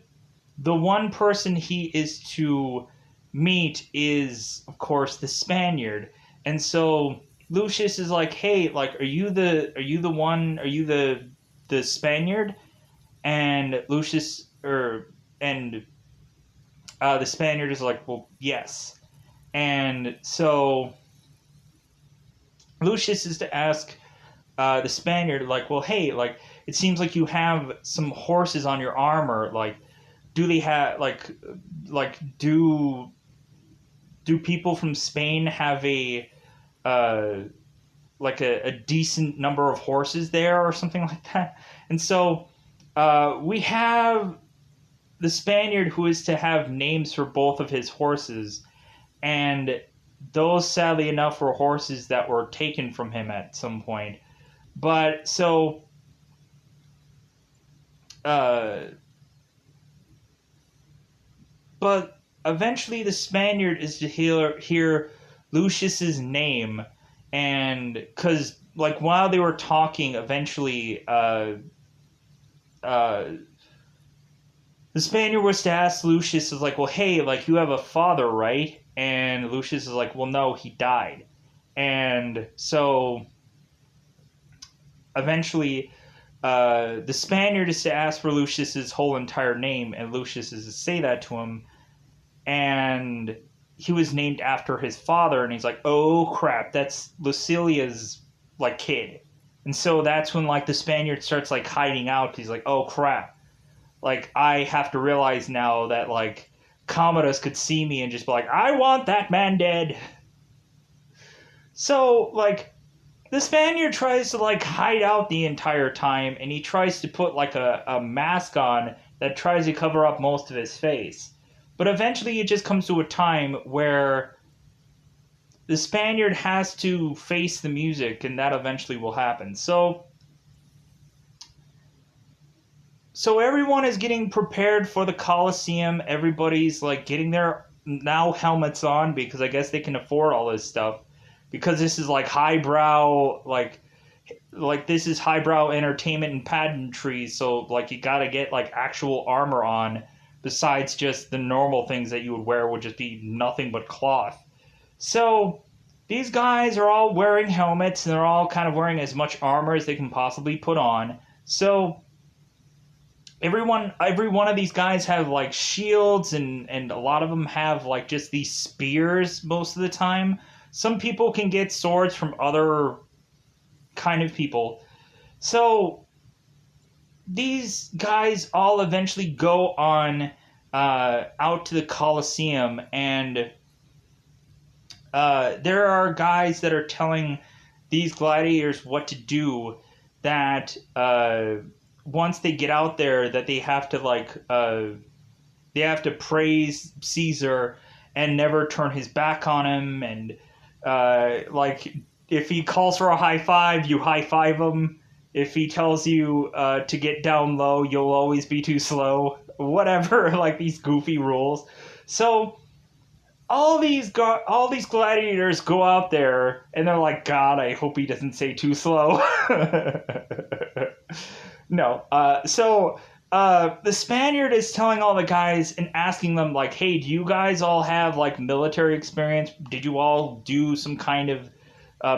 the one person he is to meet is, of course, the Spaniard. And so Lucius is like, "Hey, like, are you the Spaniard?" And Lucius and The Spaniard is like, well, yes. And so Lucius is to ask the Spaniard, like, well, hey, like, it seems like you have some horses on your armor. Like, do they have do people from Spain have uh, a decent number of horses there or something like that? And so we have the Spaniard who is to have names for both of his horses, and those, sadly enough, were horses that were taken from him at some point. But so, uh, but eventually the Spaniard is to hear Lucius's name, and because like while they were talking, eventually, uh, the Spaniard was to ask Lucius, is like, well, hey, like you have a father, right? And Lucius is like, well, no, he died. And so eventually, the Spaniard is to ask for Lucius's whole entire name, and Lucius is to say that to him. And he was named after his father, and he's like, oh crap, that's Lucilia's like kid. And so that's when like the Spaniard starts like hiding out. He's like, oh crap, like I have to realize now that like Commodus could see me and just be like, I want that man dead. So like the Spaniard tries to like hide out the entire time, and he tries to put like a mask on that tries to cover up most of his face. But eventually it just comes to a time where the Spaniard has to face the music, and that eventually will happen. So everyone is getting prepared for the Colosseum. Everybody's like getting their now helmets on because I guess they can afford all this stuff. Because this is like highbrow, like this is highbrow entertainment and pageantry, so like you gotta get like actual armor on, besides just the normal things that you would wear would just be nothing but cloth. So these guys are all wearing helmets, and they're all kind of wearing as much armor as they can possibly put on. So every one of these guys have like shields, and a lot of them have like just these spears most of the time. Some people can get swords from other kind of people. So these guys all eventually go on out to the Colosseum, and there are guys that are telling these gladiators what to do. That once they get out there, that they have to praise Caesar and never turn his back on him, and like if he calls for a high five, you high five him. If he tells you to get down low, you'll always be too slow. Whatever, like these goofy rules. So all these gladiators go out there, and they're like, God, I hope he doesn't say too slow. No. The Spaniard is telling all the guys and asking them, like, hey, do you guys all have, like, military experience? Did you all do some kind of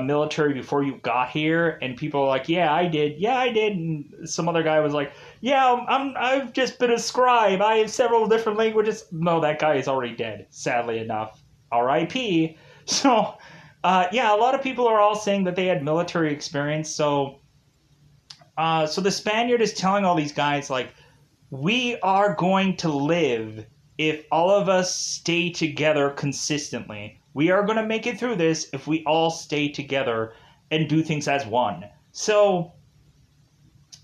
military before you got here? And people are like, yeah, I did. Yeah, I did. And some other guy was like, yeah, I've just been a scribe. I have several different languages. No, that guy is already dead, sadly enough. R.I.P. So, yeah, a lot of people are all saying that they had military experience. So the Spaniard is telling all these guys, like, we are going to live if all of us stay together consistently. We are going to make it through this if we all stay together and do things as one. So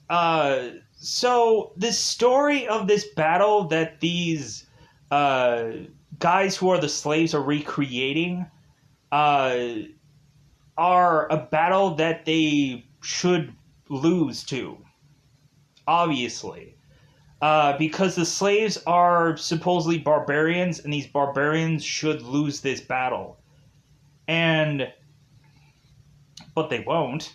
the story of this battle that these guys who are the slaves are recreating are a battle that they should lose to, obviously. Because the slaves are supposedly barbarians, and these barbarians should lose this battle. But they won't,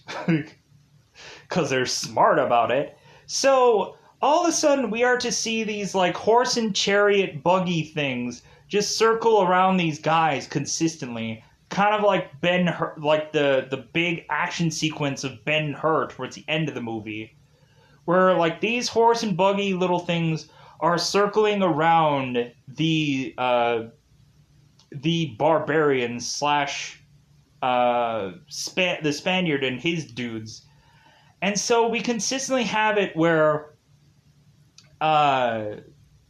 because they're smart about it. So, all of a sudden, we are to see these, like, horse and chariot buggy things just circle around these guys consistently. Kind of like like the big action sequence of Ben-Hur towards the end of the movie. Where, like, these horse and buggy little things are circling around the barbarians slash the Spaniard and his dudes. And so we consistently have it where uh,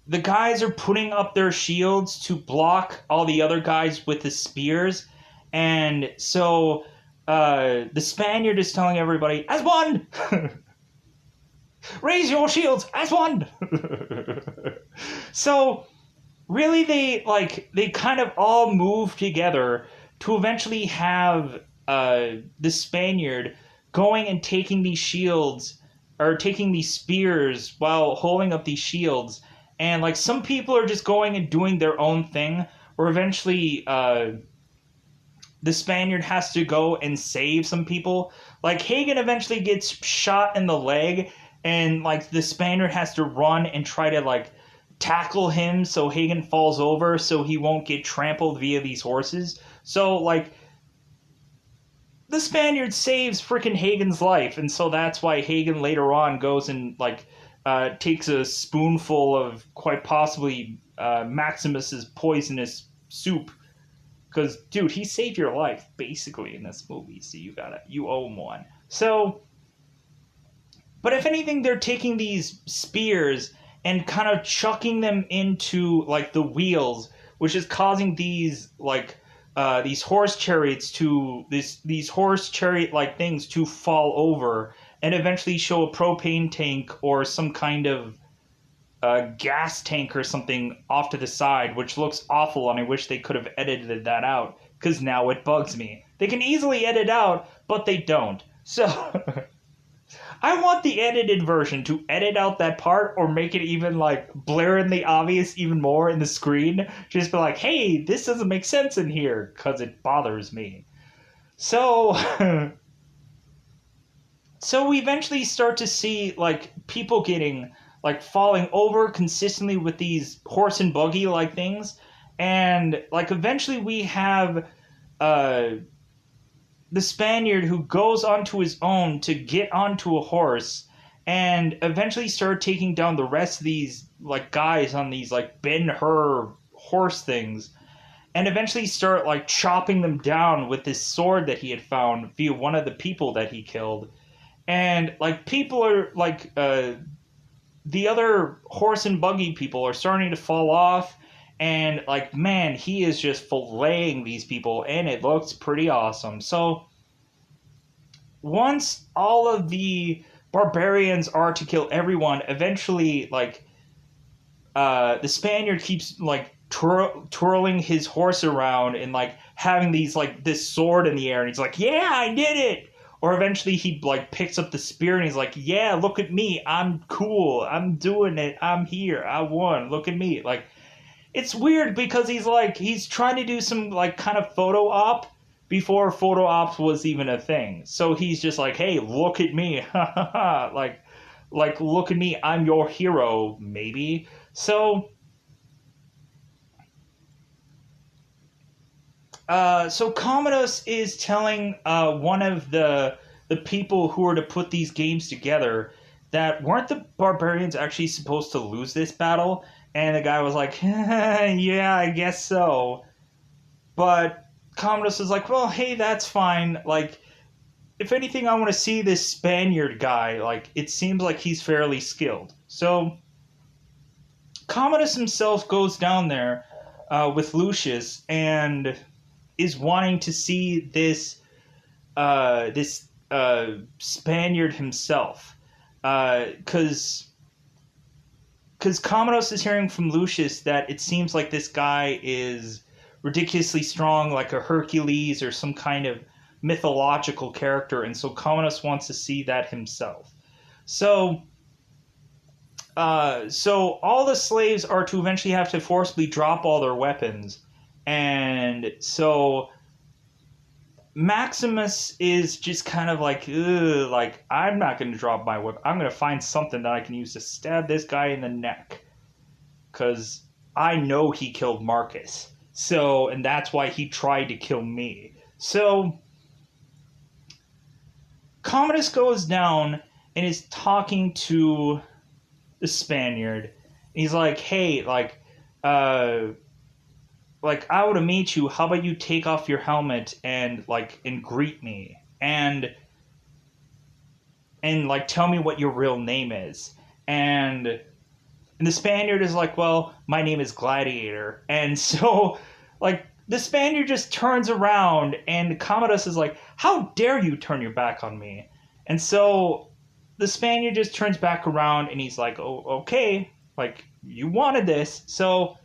the guys are putting up their shields to block all the other guys with the spears. And so the Spaniard is telling everybody, as one! Raise your shields as one! So really they kind of all move together to eventually have the Spaniard going and taking these shields or taking these spears while holding up these shields. And like some people are just going and doing their own thing, or eventually the Spaniard has to go and save some people. Like Hagen eventually gets shot in the leg, and like the Spaniard has to run and try to like tackle him so Hagen falls over so he won't get trampled via these horses. So like the Spaniard saves freaking Hagen's life, and so that's why Hagen later on goes and like takes a spoonful of quite possibly Maximus's poisonous soup. Because, dude, he saved your life, basically, in this movie, so you owe him one. So, but if anything, they're taking these spears and kind of chucking them into, like, the wheels, which is causing these, like, these horse chariots to, these horse chariot-like things to fall over and eventually show a propane tank or some kind of gas tank or something off to the side, which looks awful, and I wish they could have edited that out, because now it bugs me. They can easily edit out, but they don't. So, I want the edited version to edit out that part, or make it even, like, blaringly obvious even more in the screen. Just be like, hey, this doesn't make sense in here, because it bothers me. So, so we eventually start to see, like, people getting like falling over consistently with these horse and buggy like things, and like eventually we have the Spaniard who goes onto his own to get onto a horse and eventually start taking down the rest of these like guys on these like Ben-Hur horse things, and eventually start like chopping them down with this sword that he had found via one of the people that he killed. And like people are like the other horse and buggy people are starting to fall off, and like man, he is just filleting these people, and it looks pretty awesome. So once all of the barbarians are to kill everyone, eventually like the Spaniard keeps like twirling his horse around and like having these like this sword in the air, and he's like, yeah, I did it. Or eventually he like picks up the spear and he's like, yeah, look at me, I'm cool, I'm doing it, I'm here, I won, look at me. Like, it's weird because he's trying to do some like kind of photo op before photo ops was even a thing. So he's just like, hey, look at me, like look at me, I'm your hero, maybe. So Commodus is telling one of the people who are to put these games together that weren't the barbarians actually supposed to lose this battle? And the guy was like, yeah, I guess so. But Commodus is like, well, hey, that's fine. Like, if anything, I want to see this Spaniard guy. Like, it seems like he's fairly skilled. So Commodus himself goes down there with Lucius and is wanting to see this Spaniard himself, because Commodus is hearing from Lucius that it seems like this guy is ridiculously strong, like a Hercules or some kind of mythological character, and so Commodus wants to see that himself. So all the slaves are to eventually have to forcibly drop all their weapons. And so Maximus is just kind of like, ugh, like, I'm not going to drop my whip. I'm going to find something that I can use to stab this guy in the neck. Because I know he killed Marcus. So, and that's why he tried to kill me. So, Commodus goes down and is talking to the Spaniard. He's like, hey, uh, I want to meet you. How about you take off your helmet and greet me and like tell me what your real name is. And the Spaniard is like, well, my name is Gladiator. And so, the Spaniard just turns around, and Commodus is like, how dare you turn your back on me? And so the Spaniard just turns back around, and he's like, oh, okay, you wanted this. So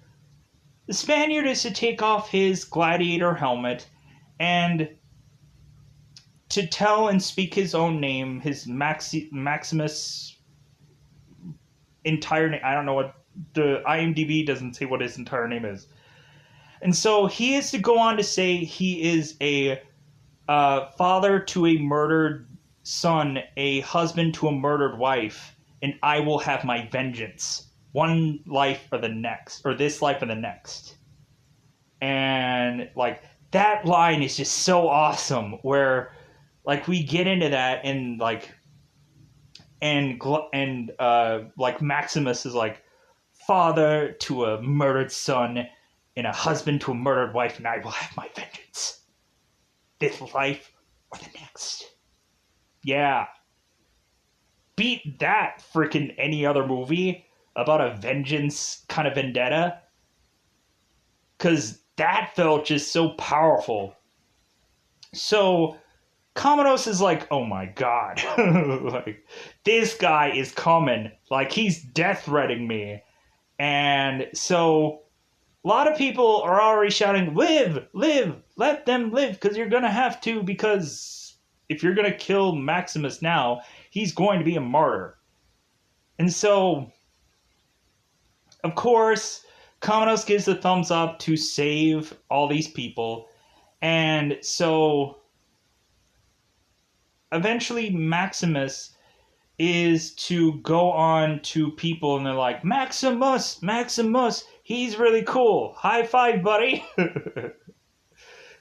the Spaniard is to take off his gladiator helmet and to tell and speak his own name, his Maximus entire name. I don't know what the IMDb doesn't say what his entire name is. And so he is to go on to say he is a father to a murdered son, a husband to a murdered wife, and I will have my vengeance. One life or the next, or this life or the next. And that line is just so awesome where we get into that and Maximus is like father to a murdered son and a husband to a murdered wife, and I will have my vengeance. This life or the next. Yeah. Beat that freaking any other movie about a vengeance kind of vendetta. Because that felt just so powerful. So Commodus is like, oh my god. This guy is coming. He's death threatening me. And so a lot of people are already shouting, live, live, let them live, because you're going to have to, because if you're going to kill Maximus now, he's going to be a martyr. And so, of course, Commodus gives the thumbs up to save all these people. And so, eventually Maximus is to go on to people, and they're like, Maximus, he's really cool. High five, buddy.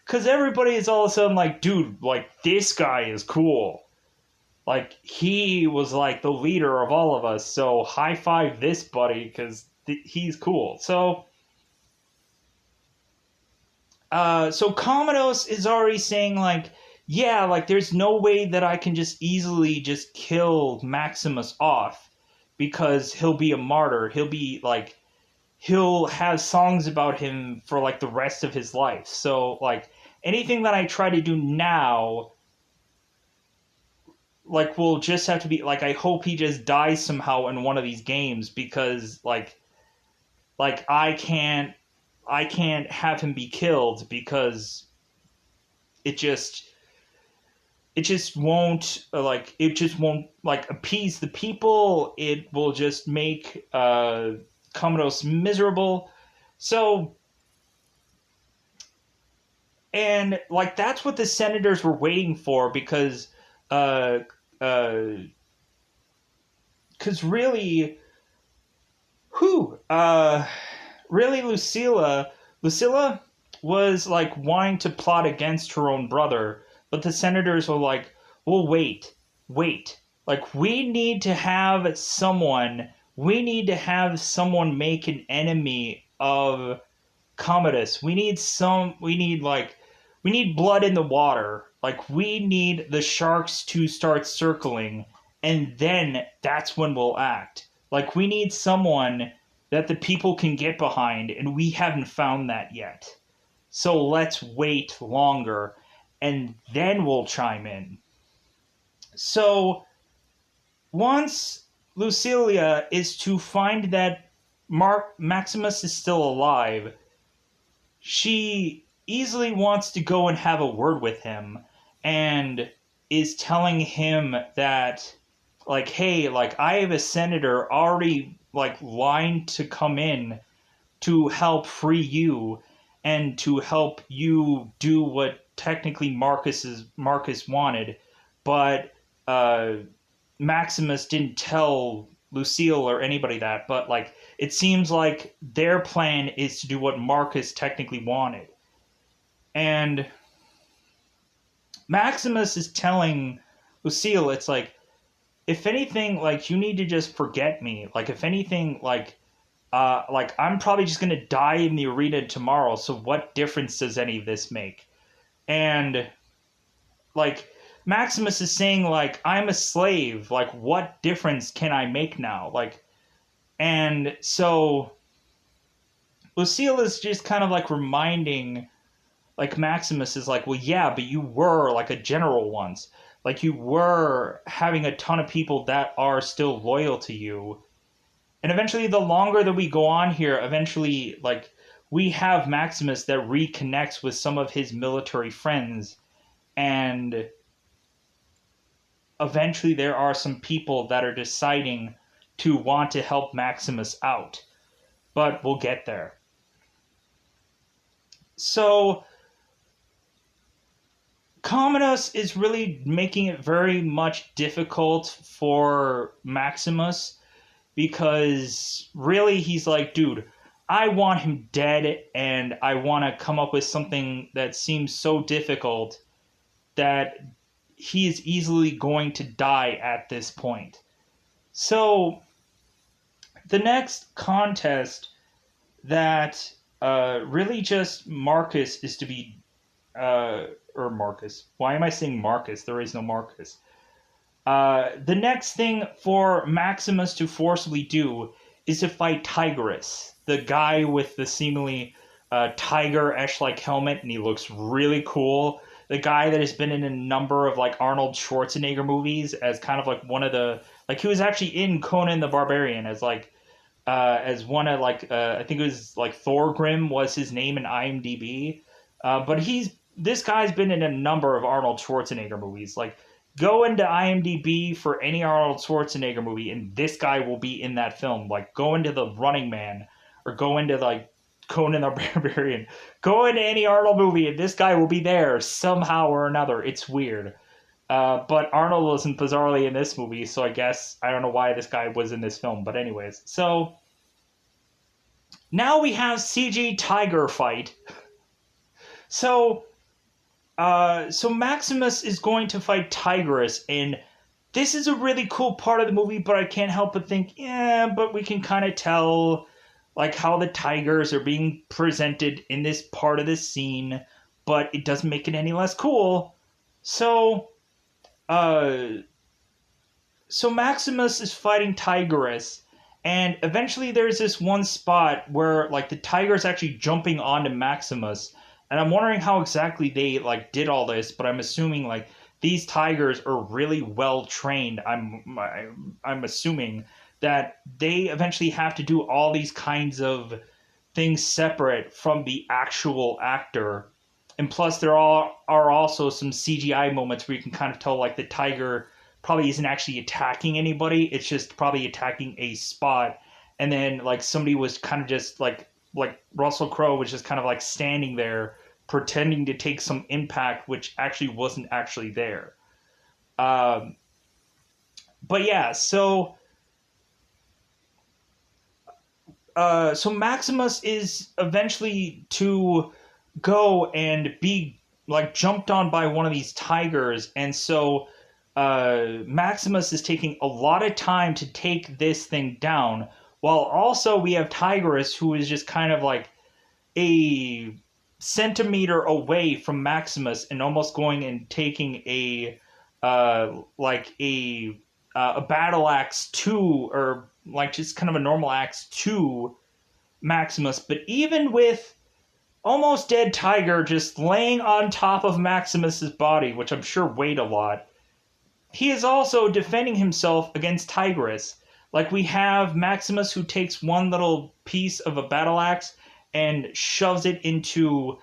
Because everybody is all of a sudden like, dude, this guy is cool. He was the leader of all of us, so high five this buddy, because he's cool. So Commodus is already saying yeah, there's no way that I can just easily just kill Maximus off, because he'll be a martyr. He'll be he'll have songs about him for the rest of his life. So anything that I try to do now will just have to be I hope he just dies somehow in one of these games, because I can't have him be killed, because it just won't appease the people. It will just make Commodus miserable. So, and that's what the senators were waiting for, because really, really Lucilla was wanting to plot against her own brother. But the senators were like, well, wait. We need to have someone make an enemy of Commodus. We need blood in the water. We need the sharks to start circling, and then that's when we'll act. We need someone that the people can get behind, and we haven't found that yet. So let's wait longer, and then we'll chime in. So once Lucilia is to find that Maximus is still alive, she easily wants to go and have a word with him, and is telling him that, hey, I have a senator already, lined to come in to help free you, and to help you do what technically Marcus wanted, but Maximus didn't tell Lucille or anybody that, but it seems like their plan is to do what Marcus technically wanted. And Maximus is telling Lucille, it's if anything, you need to just forget me. If anything, like I'm probably just gonna die in the arena tomorrow. So what difference does any of this make? And like Maximus is saying, like, I'm a slave. Like, what difference can I make now? Like, and so Lucille is just kind of like reminding, like, Maximus is like, well, yeah, but you were like a general once. Like, you were having a ton of people that are still loyal to you. And eventually, the longer that we go on here, eventually, like, we have Maximus that reconnects with some of his military friends. And eventually, there are some people that are deciding to want to help Maximus out. But we'll get there. So, Commodus is really making it very much difficult for Maximus because really he's like, dude, I want him dead and I want to come up with something that seems so difficult that he is easily going to die at this point. So the next contest that really just Marcus is to be or Marcus. Why am I saying Marcus? There is no Marcus. The next thing for Maximus to forcibly do is to fight Tigris, the guy with the seemingly tiger-esh like helmet, and he looks really cool. The guy that has been in a number of like Arnold Schwarzenegger movies as kind of like one of the like he was actually in Conan the Barbarian as one of like I think it was like Thorgrim was his name in IMDb, but this guy's been in a number of Arnold Schwarzenegger movies. Like, go into IMDb for any Arnold Schwarzenegger movie, and this guy will be in that film. Like, go into The Running Man, or go into, like, Conan the Barbarian. Go into any Arnold movie, and this guy will be there somehow or another. It's weird. But Arnold wasn't bizarrely in this movie, so I guess I don't know why this guy was in this film. But anyways, so now we have CG Tiger fight. So Maximus is going to fight Tigris, and this is a really cool part of the movie, but I can't help but think, yeah, but we can kind of tell, like, how the tigers are being presented in this part of this scene, but it doesn't make it any less cool. So, so Maximus is fighting Tigris, and eventually there's this one spot where, like, the tiger is actually jumping onto Maximus. And I'm wondering how exactly they like did all this, but I'm assuming like these tigers are really well trained. I'm assuming that they eventually have to do all these kinds of things separate from the actual actor. And plus there are also some CGI moments where you can kind of tell like the tiger probably isn't actually attacking anybody. It's just probably attacking a spot. And then like somebody was kind of just like Russell Crowe was just kind of like standing there pretending to take some impact, which actually wasn't actually there. But yeah, so Maximus is eventually to go and be like jumped on by one of these tigers, and so Maximus is taking a lot of time to take this thing down, while also we have Tigris, who is just kind of like a centimeter away from Maximus and almost going and taking a battle axe to, or like just kind of a normal axe to Maximus. But even with almost dead tiger just laying on top of Maximus's body, which I'm sure weighed a lot, he is also defending himself against Tigris. Like, we have Maximus who takes one little piece of a battle axe and shoves it into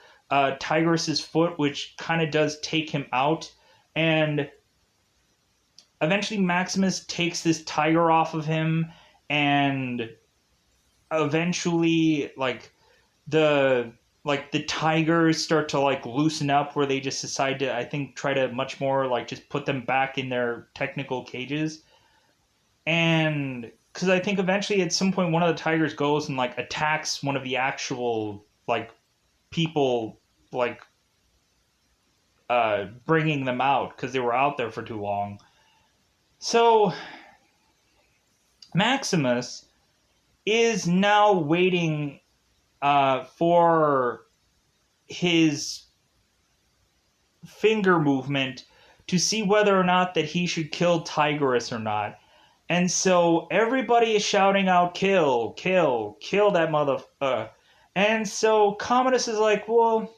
Tigris's foot, which kind of does take him out. And eventually Maximus takes this tiger off of him, and eventually the tigers start to like loosen up, where they just decide to, I think, try to much more like just put them back in their technical cages. And because I think eventually at some point one of the tigers goes and like attacks one of the actual like people, like bringing them out because they were out there for too long. So Maximus is now waiting for his finger movement to see whether or not that he should kill Tigris or not. And so everybody is shouting out, kill, kill, kill that mother. And so Commodus is like, well,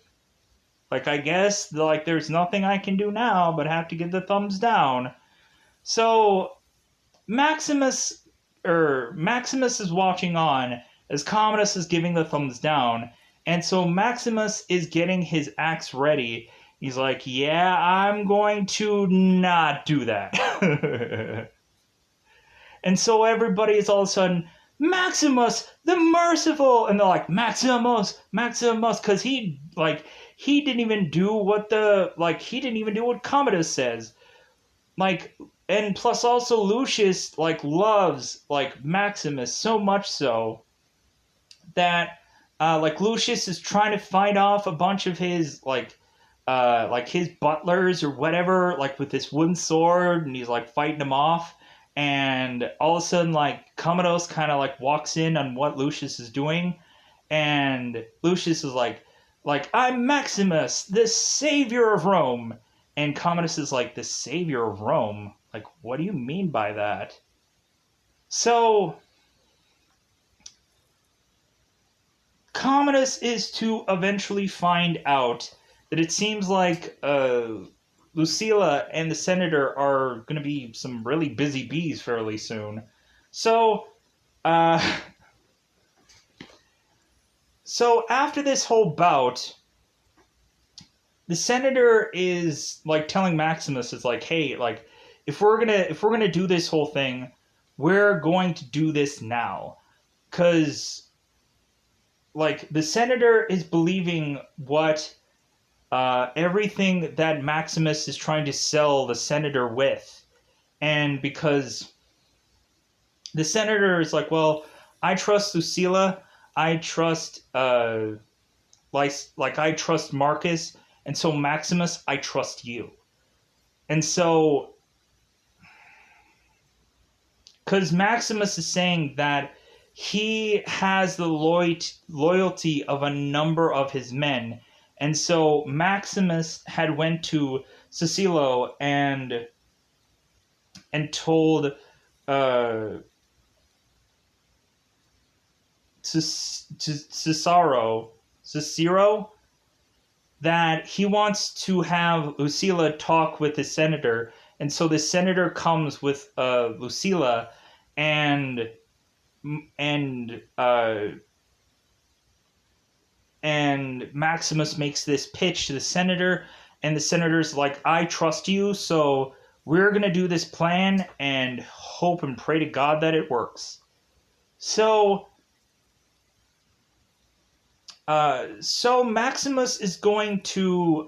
like, I guess, like, there's nothing I can do now but have to give the thumbs down. So Maximus is watching on as Commodus is giving the thumbs down. And so Maximus is getting his axe ready. He's like, yeah, I'm going to not do that. And so everybody is all of a sudden, Maximus, the merciful! And they're like, Maximus, Maximus, because he didn't even do what Commodus says. Like, and plus also Lucius, like, loves, like, Maximus so much so that, like, Lucius is trying to fight off a bunch of his, like his butlers or whatever, like, with this wooden sword, and he's, like, fighting them off. And all of a sudden, like, Commodus kind of, like, walks in on what Lucius is doing. And Lucius is like, I'm Maximus, the savior of Rome. And Commodus is like, the savior of Rome? Like, what do you mean by that? So Commodus is to eventually find out that it seems like Lucilla and the senator are going to be some really busy bees fairly soon. So, so after this whole bout, the senator is, like, telling Maximus, it's like, hey, like, if we're gonna do this whole thing, we're going to do this now. 'Cause, like, the senator is believing what everything that Maximus is trying to sell the senator with. And because the senator is like, well, I trust Lucilla, I trust I trust Marcus, and so Maximus, I trust you. And so, because Maximus is saying that he has the loyalty of a number of his men. And so Maximus had went to Cicero and told Cicero that he wants to have Lucilla talk with the senator. And so the senator comes with Lucilla and Maximus makes this pitch to the senator, and the senator's like, I trust you, so we're going to do this plan and hope and pray to God that it works. So Maximus is going to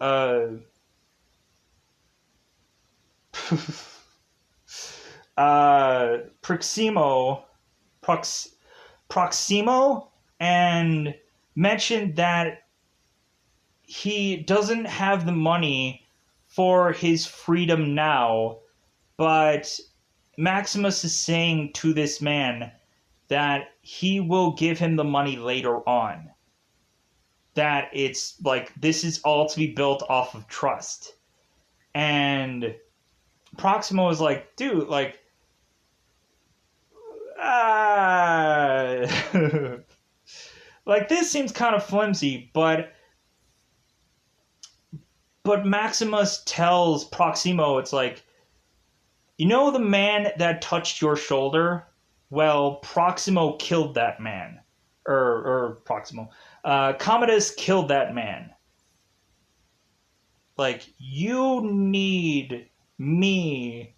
Proximo and mentioned that he doesn't have the money for his freedom now, but Maximus is saying to this man that he will give him the money later on. That it's like, this is all to be built off of trust. And Proximo is like, dude, like, like, this seems kind of flimsy, but Maximus tells Proximo, it's like, you know the man that touched your shoulder? Well, Proximo killed that man. Commodus killed that man. Like, you need me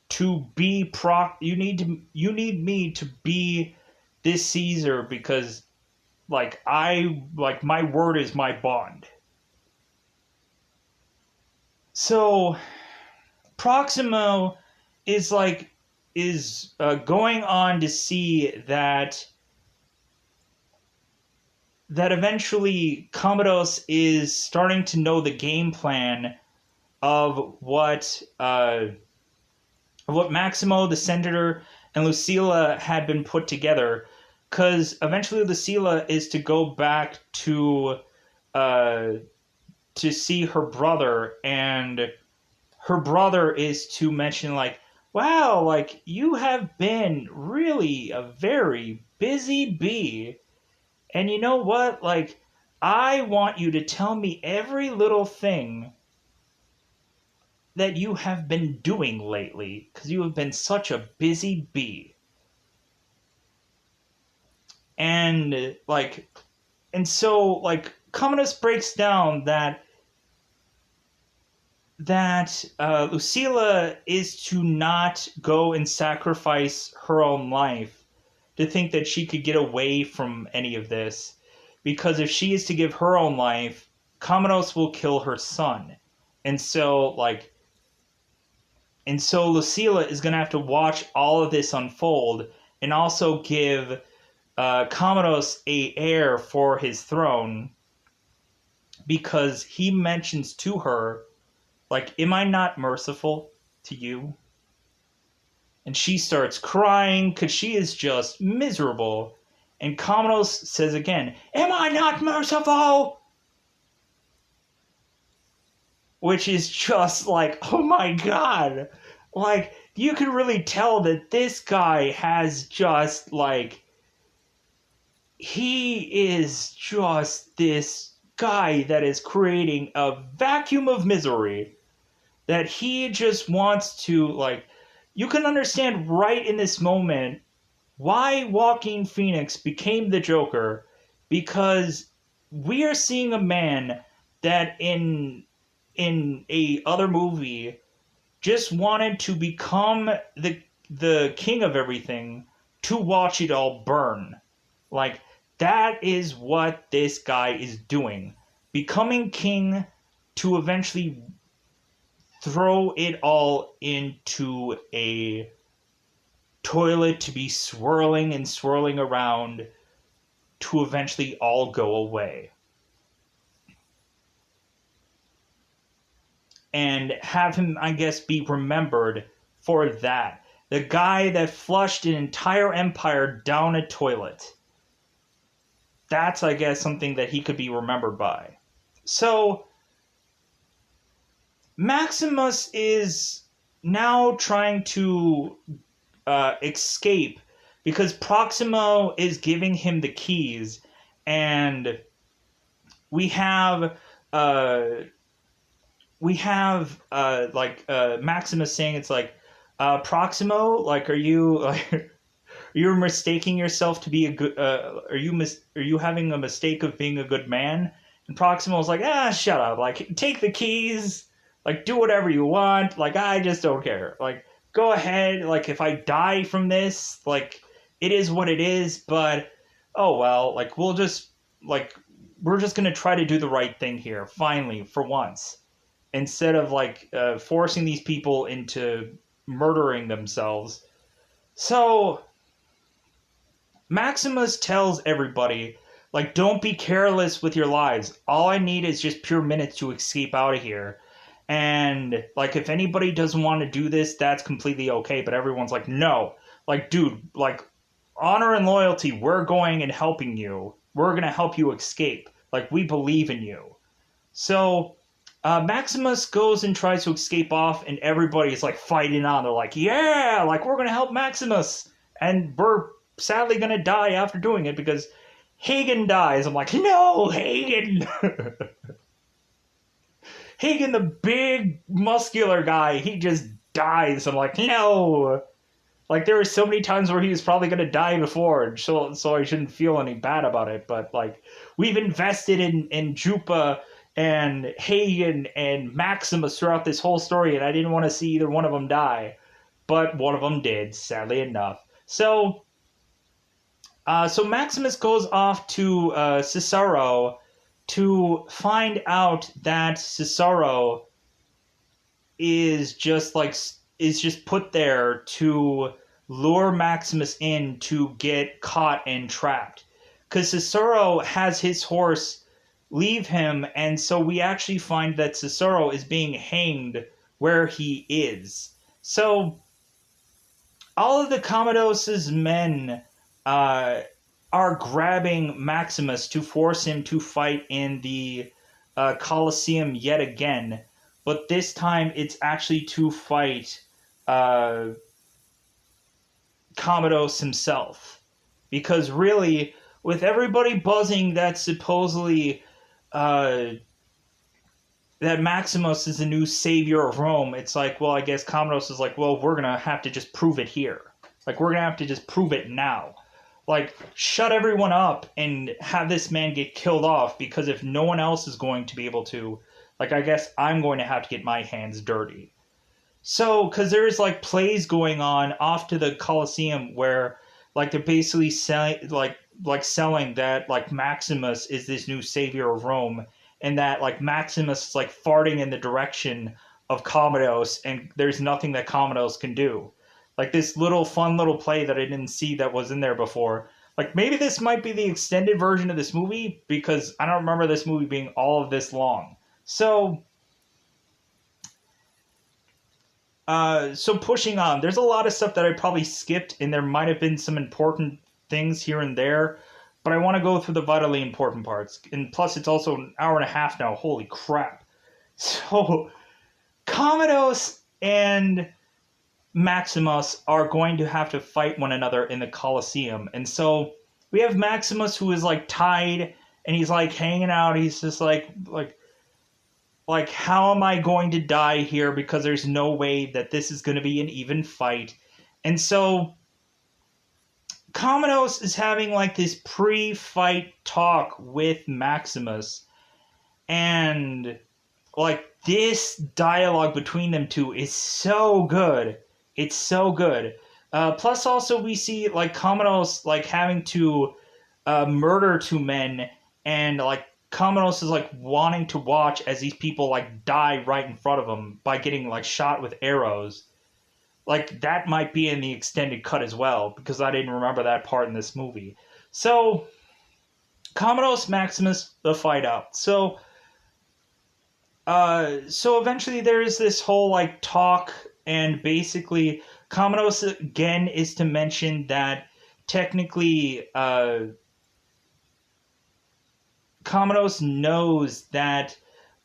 to be you need me to be this Caesar, because like my word is my bond. So Proximo is going on to see that eventually Commodus is starting to know the game plan of what Maximo, the senator, and Lucilla had been put together, because eventually Lucilla is to go back uh, to see her brother, and her brother is to mention, like, wow, like, you have been really a very busy bee. And you know what? Like, I want you to tell me every little thing that you have been doing lately, because you have been such a busy bee. And, like, and so, like, Commodus breaks down that Lucilla is to not go and sacrifice her own life to think that she could get away from any of this. Because if she is to give her own life, Commodus will kill her son. And so, like, and so Lucilla is going to have to watch all of this unfold and also give Commodus a heir for his throne, because he mentions to her, like, am I not merciful to you? And she starts crying because she is just miserable. And Commodus says again, am I not merciful? Which is just like, oh my god. Like, you can really tell that this guy has just, like, he is just this guy that is creating a vacuum of misery that he just wants to, like, you can understand right in this moment why Joaquin Phoenix became the Joker, because we are seeing a man that in a other movie just wanted to become the king of everything to watch it all burn. Like, that is what this guy is doing. Becoming king to eventually throw it all into a toilet to be swirling and swirling around to eventually all go away. And have him, I guess, be remembered for that. The guy that flushed an entire empire down a toilet. That's, I guess, something that he could be remembered by. So, Maximus is now trying to escape because Proximo is giving him the keys, and we have Maximus saying, it's like, Proximo, like, are you like you're mistaking yourself to be a good are you having a mistake of being a good man? And Proximo's like, shut up, like, take the keys, like, do whatever you want, like, I just don't care, like, go ahead, like, if I die from this, like, it is what it is, but oh well, like, we're just gonna try to do the right thing here, finally, for once, instead of, like, forcing these people into murdering themselves. So Maximus tells everybody, like, don't be careless with your lives. All I need is just pure minutes to escape out of here. And, like, if anybody doesn't want to do this, that's completely okay. But everyone's like, no. Like, dude, like, honor and loyalty, we're going and helping you. We're going to help you escape. Like, we believe in you. So, Maximus goes and tries to escape off, and everybody's, like, fighting on. They're like, yeah, like, we're going to help Maximus. And we're sadly going to die after doing it because Hagen dies. I'm like, no, Hagen! Hagen, the big, muscular guy, he just dies. I'm like, no! Like, there were so many times where he was probably going to die before, so I shouldn't feel any bad about it. But, like, we've invested in Jupa and Hagen and Maximus throughout this whole story, and I didn't want to see either one of them die. But one of them did, sadly enough. So Maximus goes off to Cicero to find out that Cicero is just put there to lure Maximus in to get caught and trapped. Because Cicero has his horse leave him, and so we actually find that Cicero is being hanged where he is. So all of the Commodus's men uh, are grabbing Maximus to force him to fight in the Colosseum yet again, but this time it's actually to fight uh, Commodus himself. Because really, with everybody buzzing that supposedly uh, that Maximus is the new savior of Rome, it's like, well, I guess Commodus is like, well, we're gonna have to just prove it here. Like, we're gonna have to just prove it now. Like, shut everyone up and have this man get killed off, because if no one else is going to be able to, like, I guess I'm going to have to get my hands dirty. So, because there's like plays going on off to the Colosseum where, like, they're basically selling, selling that like Maximus is this new savior of Rome, and that like Maximus is like farting in the direction of Commodus, and there's nothing that Commodus can do. Like this little fun little play that I didn't see that was in there before. Like maybe this might be the extended version of this movie, because I don't remember this movie being all of this long. So pushing on, there's a lot of stuff that I probably skipped, and there might have been some important things here and there, but I want to go through the vitally important parts. And plus, it's also an hour and a half now. Holy crap! So, Commodus and Maximus are going to have to fight one another in the Colosseum, and so we have Maximus, who is like tied, and he's like hanging out. He's just like, how am I going to die here, because there's no way that this is going to be an even fight. And so Commodus is having like this pre-fight talk with Maximus, and like this dialogue between them two is so good. It's so good. Plus also we see like Commodus like having to murder two men, and like Commodus is like wanting to watch as these people like die right in front of him by getting like shot with arrows. Like that might be in the extended cut as well, because I didn't remember that part in this movie. So Commodus Maximus, the fight out. So eventually there's this whole like talk, and basically Commodus again is to mention that technically Commodus knows that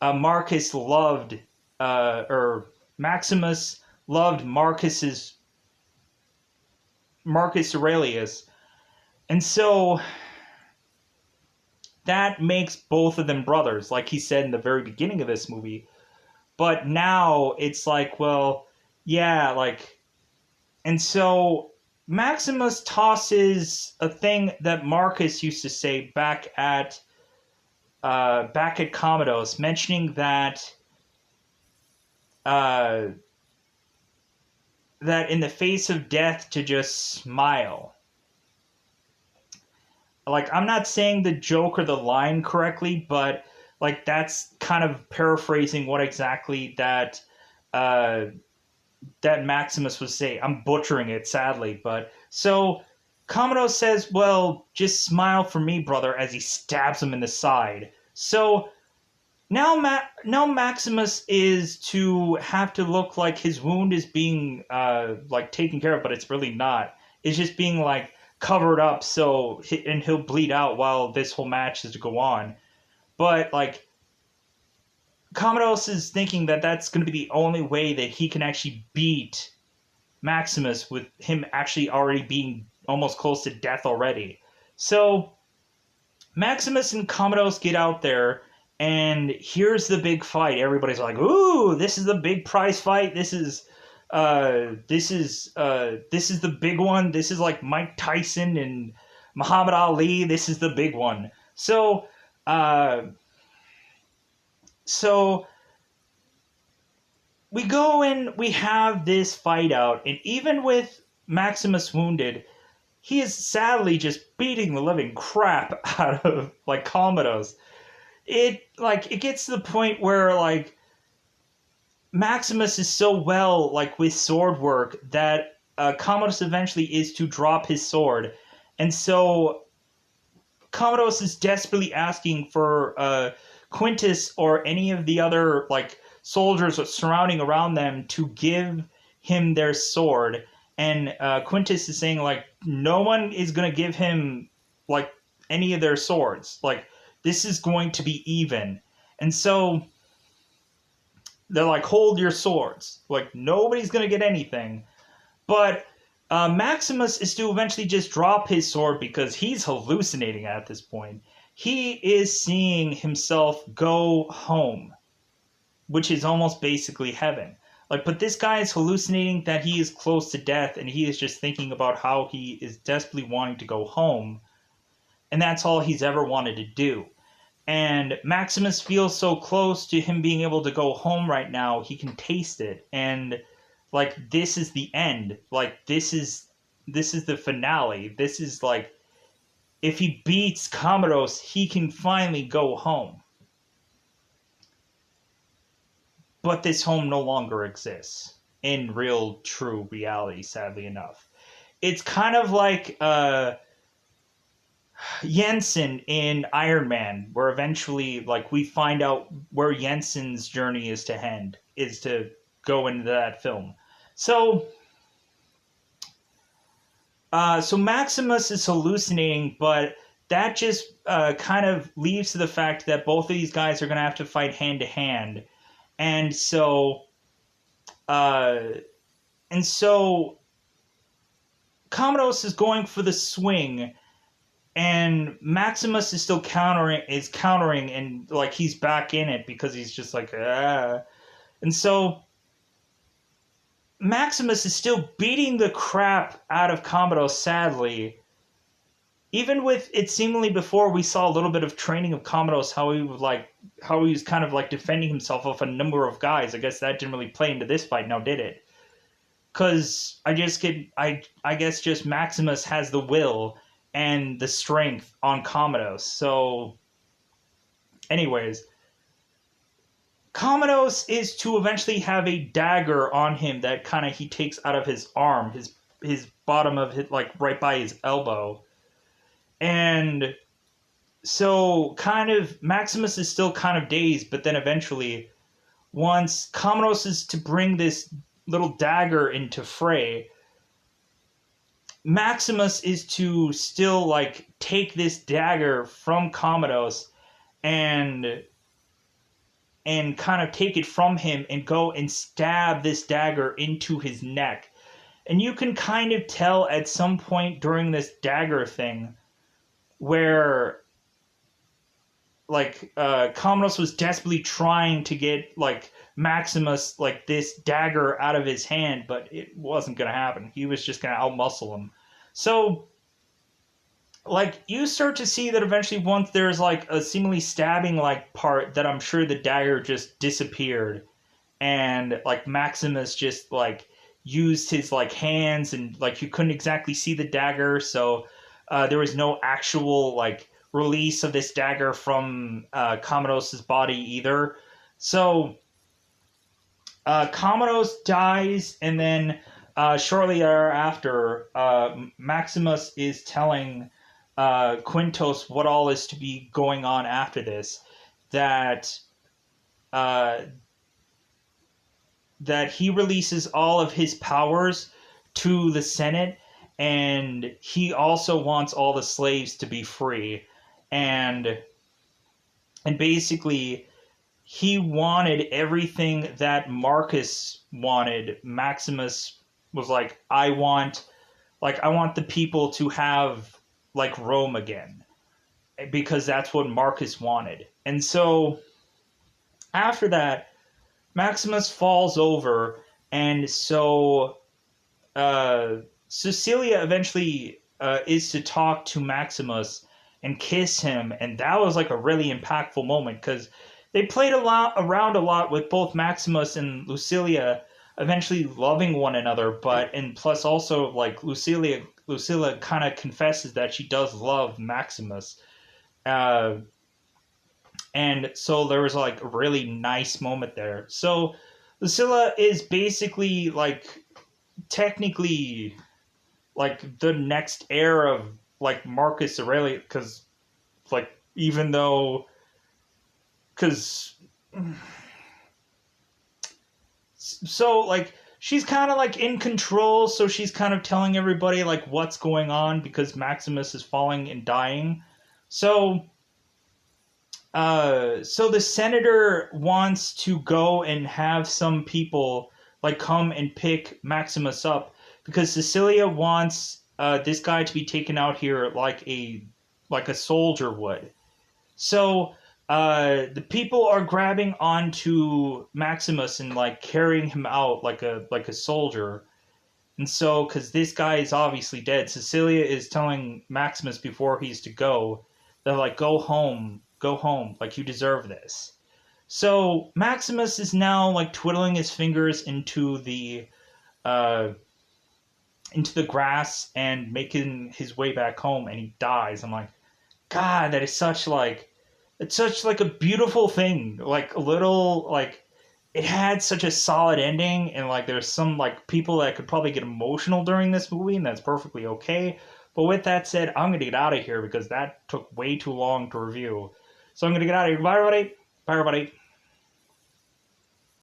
Marcus loved, or Maximus loved Marcus Aurelius, and so that makes both of them brothers, like he said in the very beginning of this movie. But now it's like, well, yeah, like, and so Maximus tosses a thing that Marcus used to say back at Commodus, mentioning that that in the face of death to just smile. Like, I'm not saying the joke or the line correctly, but like that's kind of paraphrasing what exactly that that Maximus would say. I'm butchering it, sadly, but so Commodus says, well, just smile for me, brother, as he stabs him in the side. So now Maximus is to have to look like his wound is being like taken care of, but it's really not. It's just being like covered up, so and he'll bleed out while this whole match is to go on. But like Commodus is thinking that that's going to be the only way that he can actually beat Maximus, with him actually already being almost close to death already. So Maximus and Commodus get out there, and here's the big fight. Everybody's like, "Ooh, this is the big prize fight. This is the big one. This is like Mike Tyson and Muhammad Ali. This is the big one." So we go and we have this fight out, and even with Maximus wounded, he is sadly just beating the living crap out of like Commodus. It gets to the point where like Maximus is so well like with sword work that Commodus eventually is to drop his sword, and so Commodus is desperately asking for Quintus or any of the other like soldiers surrounding around them to give him their sword, and Quintus is saying like no one is going to give him like any of their swords. Like this is going to be even, and so they're like, hold your swords. Like nobody's going to get anything, but Maximus is to eventually just drop his sword because he's hallucinating at this point. He is seeing himself go home, which is almost basically heaven. Like, but this guy is hallucinating that he is close to death, and he is just thinking about how he is desperately wanting to go home, and that's all he's ever wanted to do. And Maximus feels so close to him being able to go home right now, he can taste it, and like this is the end. Like this is the finale. This is like if he beats Commodus, he can finally go home. But this home no longer exists in real, true reality, sadly enough. It's kind of like Jensen in Iron Man, where eventually, like, we find out where Jensen's journey is to end, is to go into that film. So, so Maximus is hallucinating, but that just kind of leads to the fact that both of these guys are going to have to fight hand to hand. And so, uh, and so, Commodus is going for the swing, and Maximus is still countering, and like he's back in it because he's just like, ah. And so, Maximus is still beating the crap out of Commodus, sadly. Even with it seemingly before we saw a little bit of training of Commodus, how he was kind of like defending himself off a number of guys. I guess that didn't really play into this fight now, did it? Because I guess just Maximus has the will and the strength on Commodus. So, anyways, Commodus is to eventually have a dagger on him that kind of he takes out of his arm, his bottom of his, like right by his elbow. And so kind of Maximus is still kind of dazed, but then eventually once Commodus is to bring this little dagger into fray, Maximus is to still like take this dagger from Commodus and kind of take it from him and go and stab this dagger into his neck. And you can kind of tell at some point during this dagger thing where like Commodus was desperately trying to get like Maximus like this dagger out of his hand, but it wasn't gonna happen. He was just gonna outmuscle him. So like you start to see that eventually once there's like a seemingly stabbing like part that I'm sure the dagger just disappeared, and like Maximus just like used his like hands and like you couldn't exactly see the dagger, so there was no actual like release of this dagger from Commodus's body either. So Commodus dies, and then shortly thereafter, Maximus is telling Quintus what all is to be going on after this. That that he releases all of his powers to the Senate, and he also wants all the slaves to be free, and basically he wanted everything that Marcus wanted. Maximus was like, I want the people to have like Rome again, because that's what Marcus wanted. And so after that, Maximus falls over, and so Cecilia eventually is to talk to Maximus and kiss him, and that was like a really impactful moment because they played around a lot with both Maximus and Lucilia eventually loving one another, and plus also like Lucilla kind of confesses that she does love Maximus. And so there was like a really nice moment there. So Lucilla is basically like technically like the next heir of like Marcus Aurelius, because like even though because so like she's kind of like in control, so she's kind of telling everybody like what's going on because Maximus is falling and dying. So so the senator wants to go and have some people like come and pick Maximus up because Cecilia wants this guy to be taken out here like a soldier would. So the people are grabbing onto Maximus and like carrying him out like a soldier. And so, because this guy is obviously dead, Cecilia is telling Maximus before he's to go that like go home, like you deserve this. So Maximus is now like twiddling his fingers uh, into the grass and making his way back home, and he dies. I'm like, God, that is such like it's such like a beautiful thing. Like a little like it had such a solid ending, and like there's some like people that could probably get emotional during this movie, and that's perfectly okay. But with that said, I'm gonna get out of here because that took way too long to review. So I'm gonna get out of here. Bye everybody. Bye everybody.